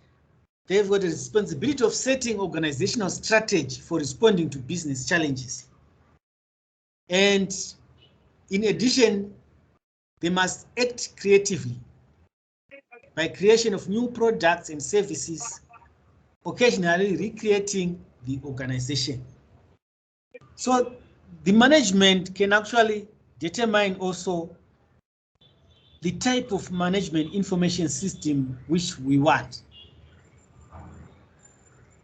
they've got a responsibility of setting organizational strategy for responding to business challenges. And in addition, they must act creatively by creation of new products and services, occasionally recreating the organization. So the management can actually determine also the type of management information system which we want.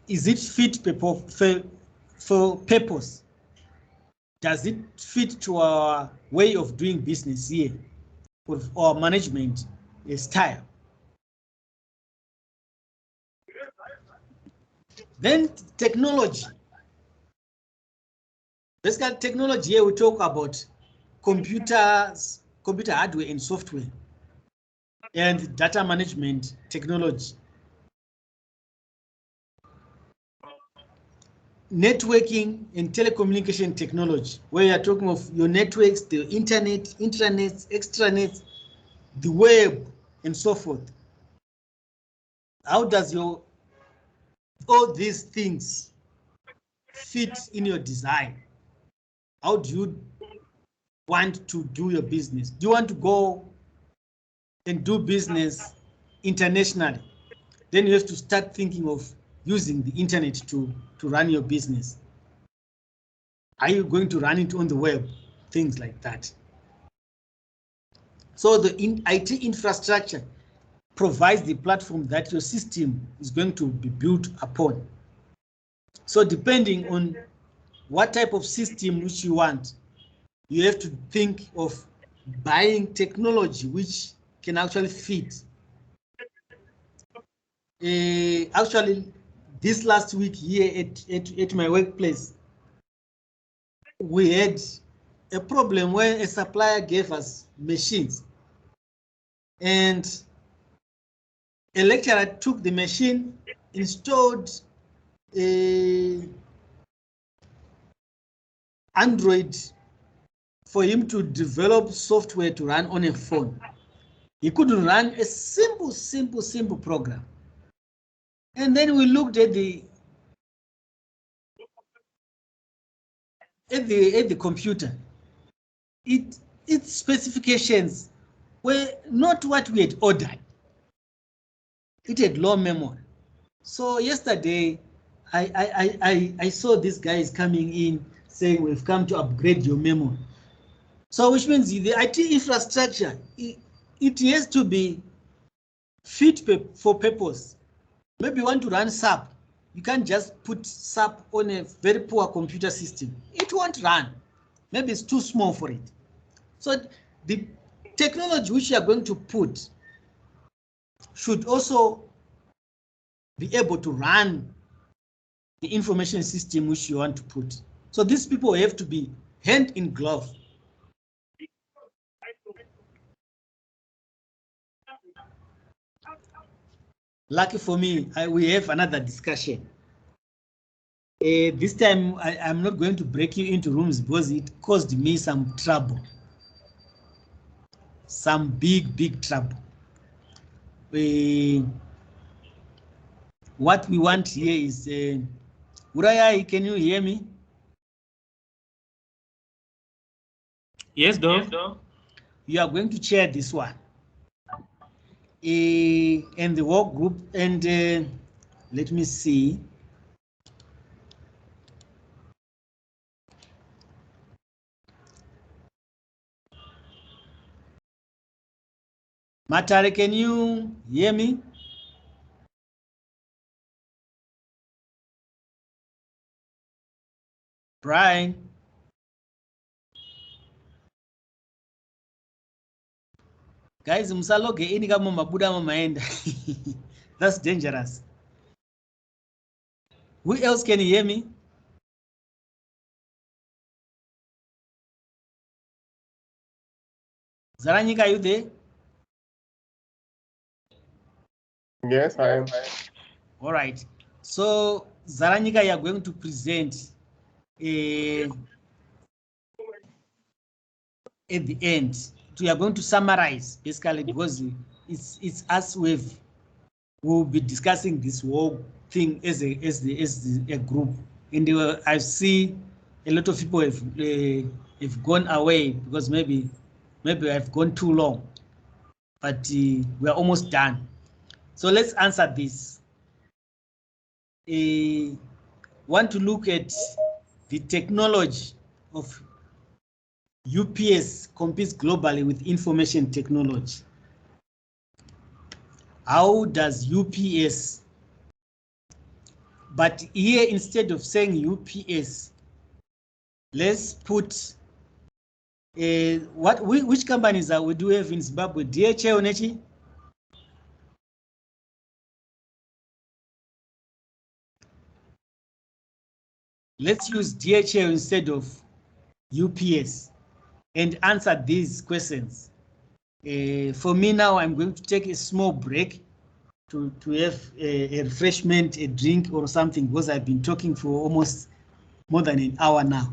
Is it fit for purpose? Does it fit to our way of doing business here, with our management style? Then technology. Basically, technology here we talk about computers, computer hardware and software, and data management technology. Networking and telecommunication technology, where you're talking of your networks, the internet, intranets, extranets, the web, and so forth. How does all these things fit in your design? How do you want to do your business? Do you want to go and do business internationally? Then you have to start thinking of using the internet to run your business. Are you going to run it on the web? Things like that. So the IT infrastructure provides the platform that your system is going to be built upon. So depending on what type of system which you want, you have to think of buying technology which can actually fit. Actually, this last week here at my workplace, we had a problem where a supplier gave us machines And a lecturer took the machine, installed a Android for him to develop software to run on a phone. He couldn't run a simple program. And then we looked at the computer. Its specifications were not what we had ordered. It had low memory. So yesterday, I saw these guys coming in saying we've come to upgrade your memory. So which means the IT infrastructure, it has to be fit for purpose. Maybe you want to run SAP. You can't just put SAP on a very poor computer system. It won't run. Maybe it's too small for it. So the technology which you are going to put should also be able to run the information system which you want to put. So these people have to be hand in glove. Lucky for me, we have another discussion. This time I'm not going to break you into rooms because it caused me some trouble. Some big trouble. What we want here is, Uraya, can you hear me? Yes, Doc. You are going to chair this one. And the work group, and let me see. Matare, can you hear me? Brian. Guys, msaloge ini kama mabuda ama maenda. That's dangerous. Who else can hear me? Zaranyika, are you there? Yes, I am. All right. So Zaranyika, you are going to present at the end. We are going to summarize basically because it's us we'll be discussing this whole thing as a group. And I see a lot of people have gone away because maybe I've gone too long, but we're almost done. So let's answer this. Want to look at the technology of UPS competes globally with information technology. How does UPS, but here instead of saying UPS, let's put which companies we do have in Zimbabwe? DHL, Onechi? Let's use DHL instead of UPS and answer these questions. For me now, I'm going to take a small break to have a refreshment, a drink or something, because I've been talking for almost more than an hour now.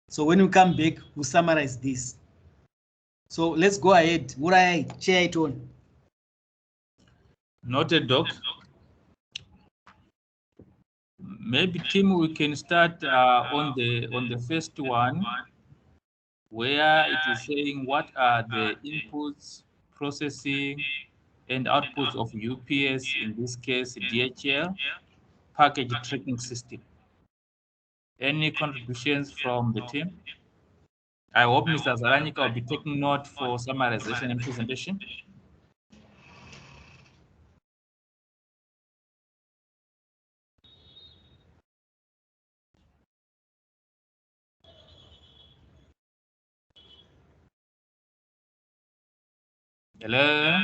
So when we come back, we'll summarize this. So let's go ahead. Would I chair it on? Noted, Doc. Maybe Tim, we can start on the first one, where it is saying what are the inputs, processing, and outputs of UPS, in this case DHL, package tracking system. Any contributions from the team? I hope Mr. Zaranyika will be taking note for summarization and presentation. Hello?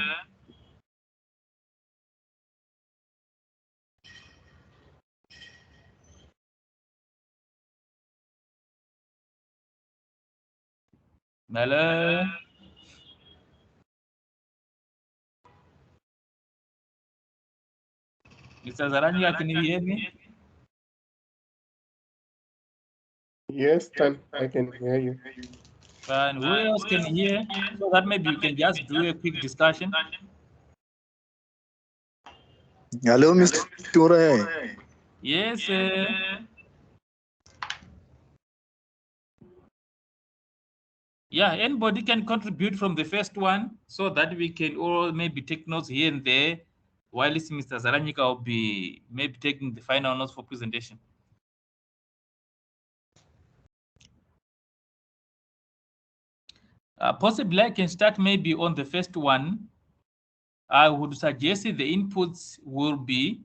Hello? Mr. Zaranyika, can you hear me? Yes, I can hear you. And who else can hear? So that maybe you can just do a quick discussion. Hello, Mr. Ture. Yes. Yeah, anybody can contribute from the first one so that we can all maybe take notes here and there, while Mr. Zaranyika will be maybe taking the final notes for presentation. Possibly I can start maybe on the first one. I would suggest the inputs will be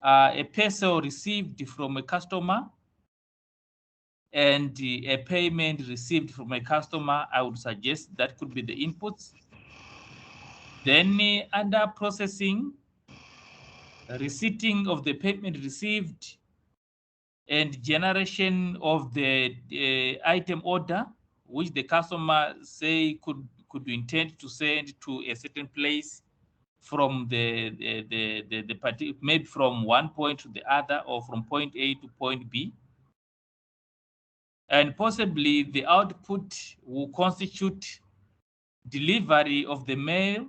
a parcel received from a customer and a payment received from a customer. I would suggest that could be the inputs. Then under processing, receipting of the payment received and generation of the item order, which the customer say could intend to send to a certain place from the maybe from one point to the other, or from point A to point B. And possibly the output will constitute delivery of the mail,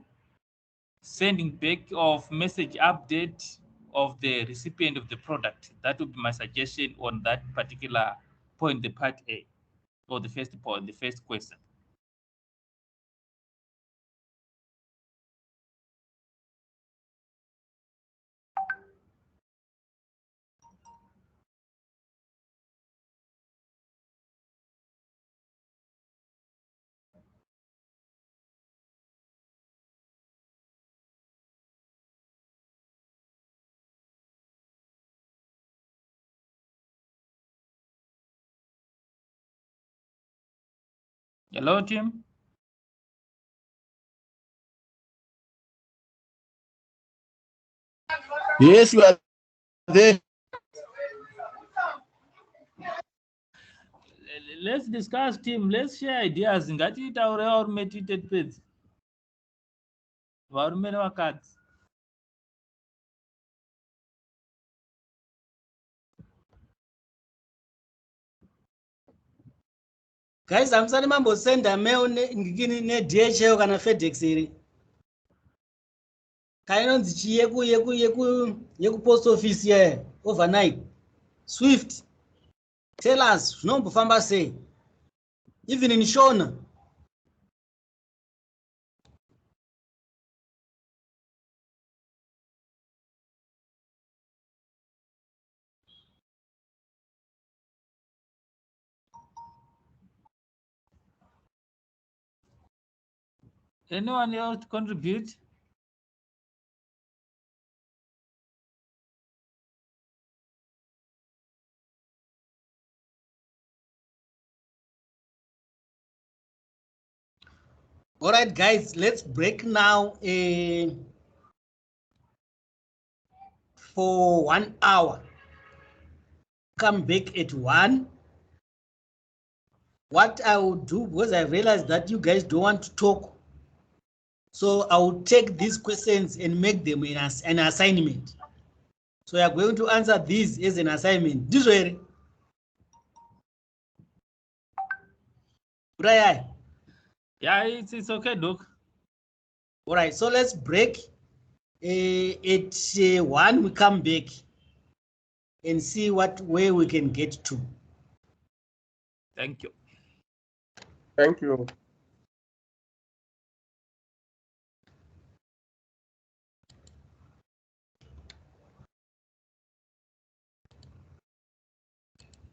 sending back of message update of the recipient of the product. That would be my suggestion on that particular point, the part A, or the first point, the first question. Hello, Tim. Yes, you are there. Let's discuss, Tim. Let's share ideas. Ngatiitaure varume tiite pedzi. Varume nevakadzi. Guys, hamusati mambosenda mail ngikini neDHL kana FedEx iri. Kainonzi yeku post office here overnight. Swift. Tell us, zvinombofamba sei? Even in Shona. Anyone else to contribute? All right, guys, let's break now for 1 hour. Come back at 1. What I will do, because I realized that you guys don't want to talk, so I will take these questions and make them in an assignment. So you are going to answer these as an assignment. This way. Right? Yeah, it's okay, Doc. All right, so let's break. At 1, we come back and see where we can get to. Thank you. Thank you.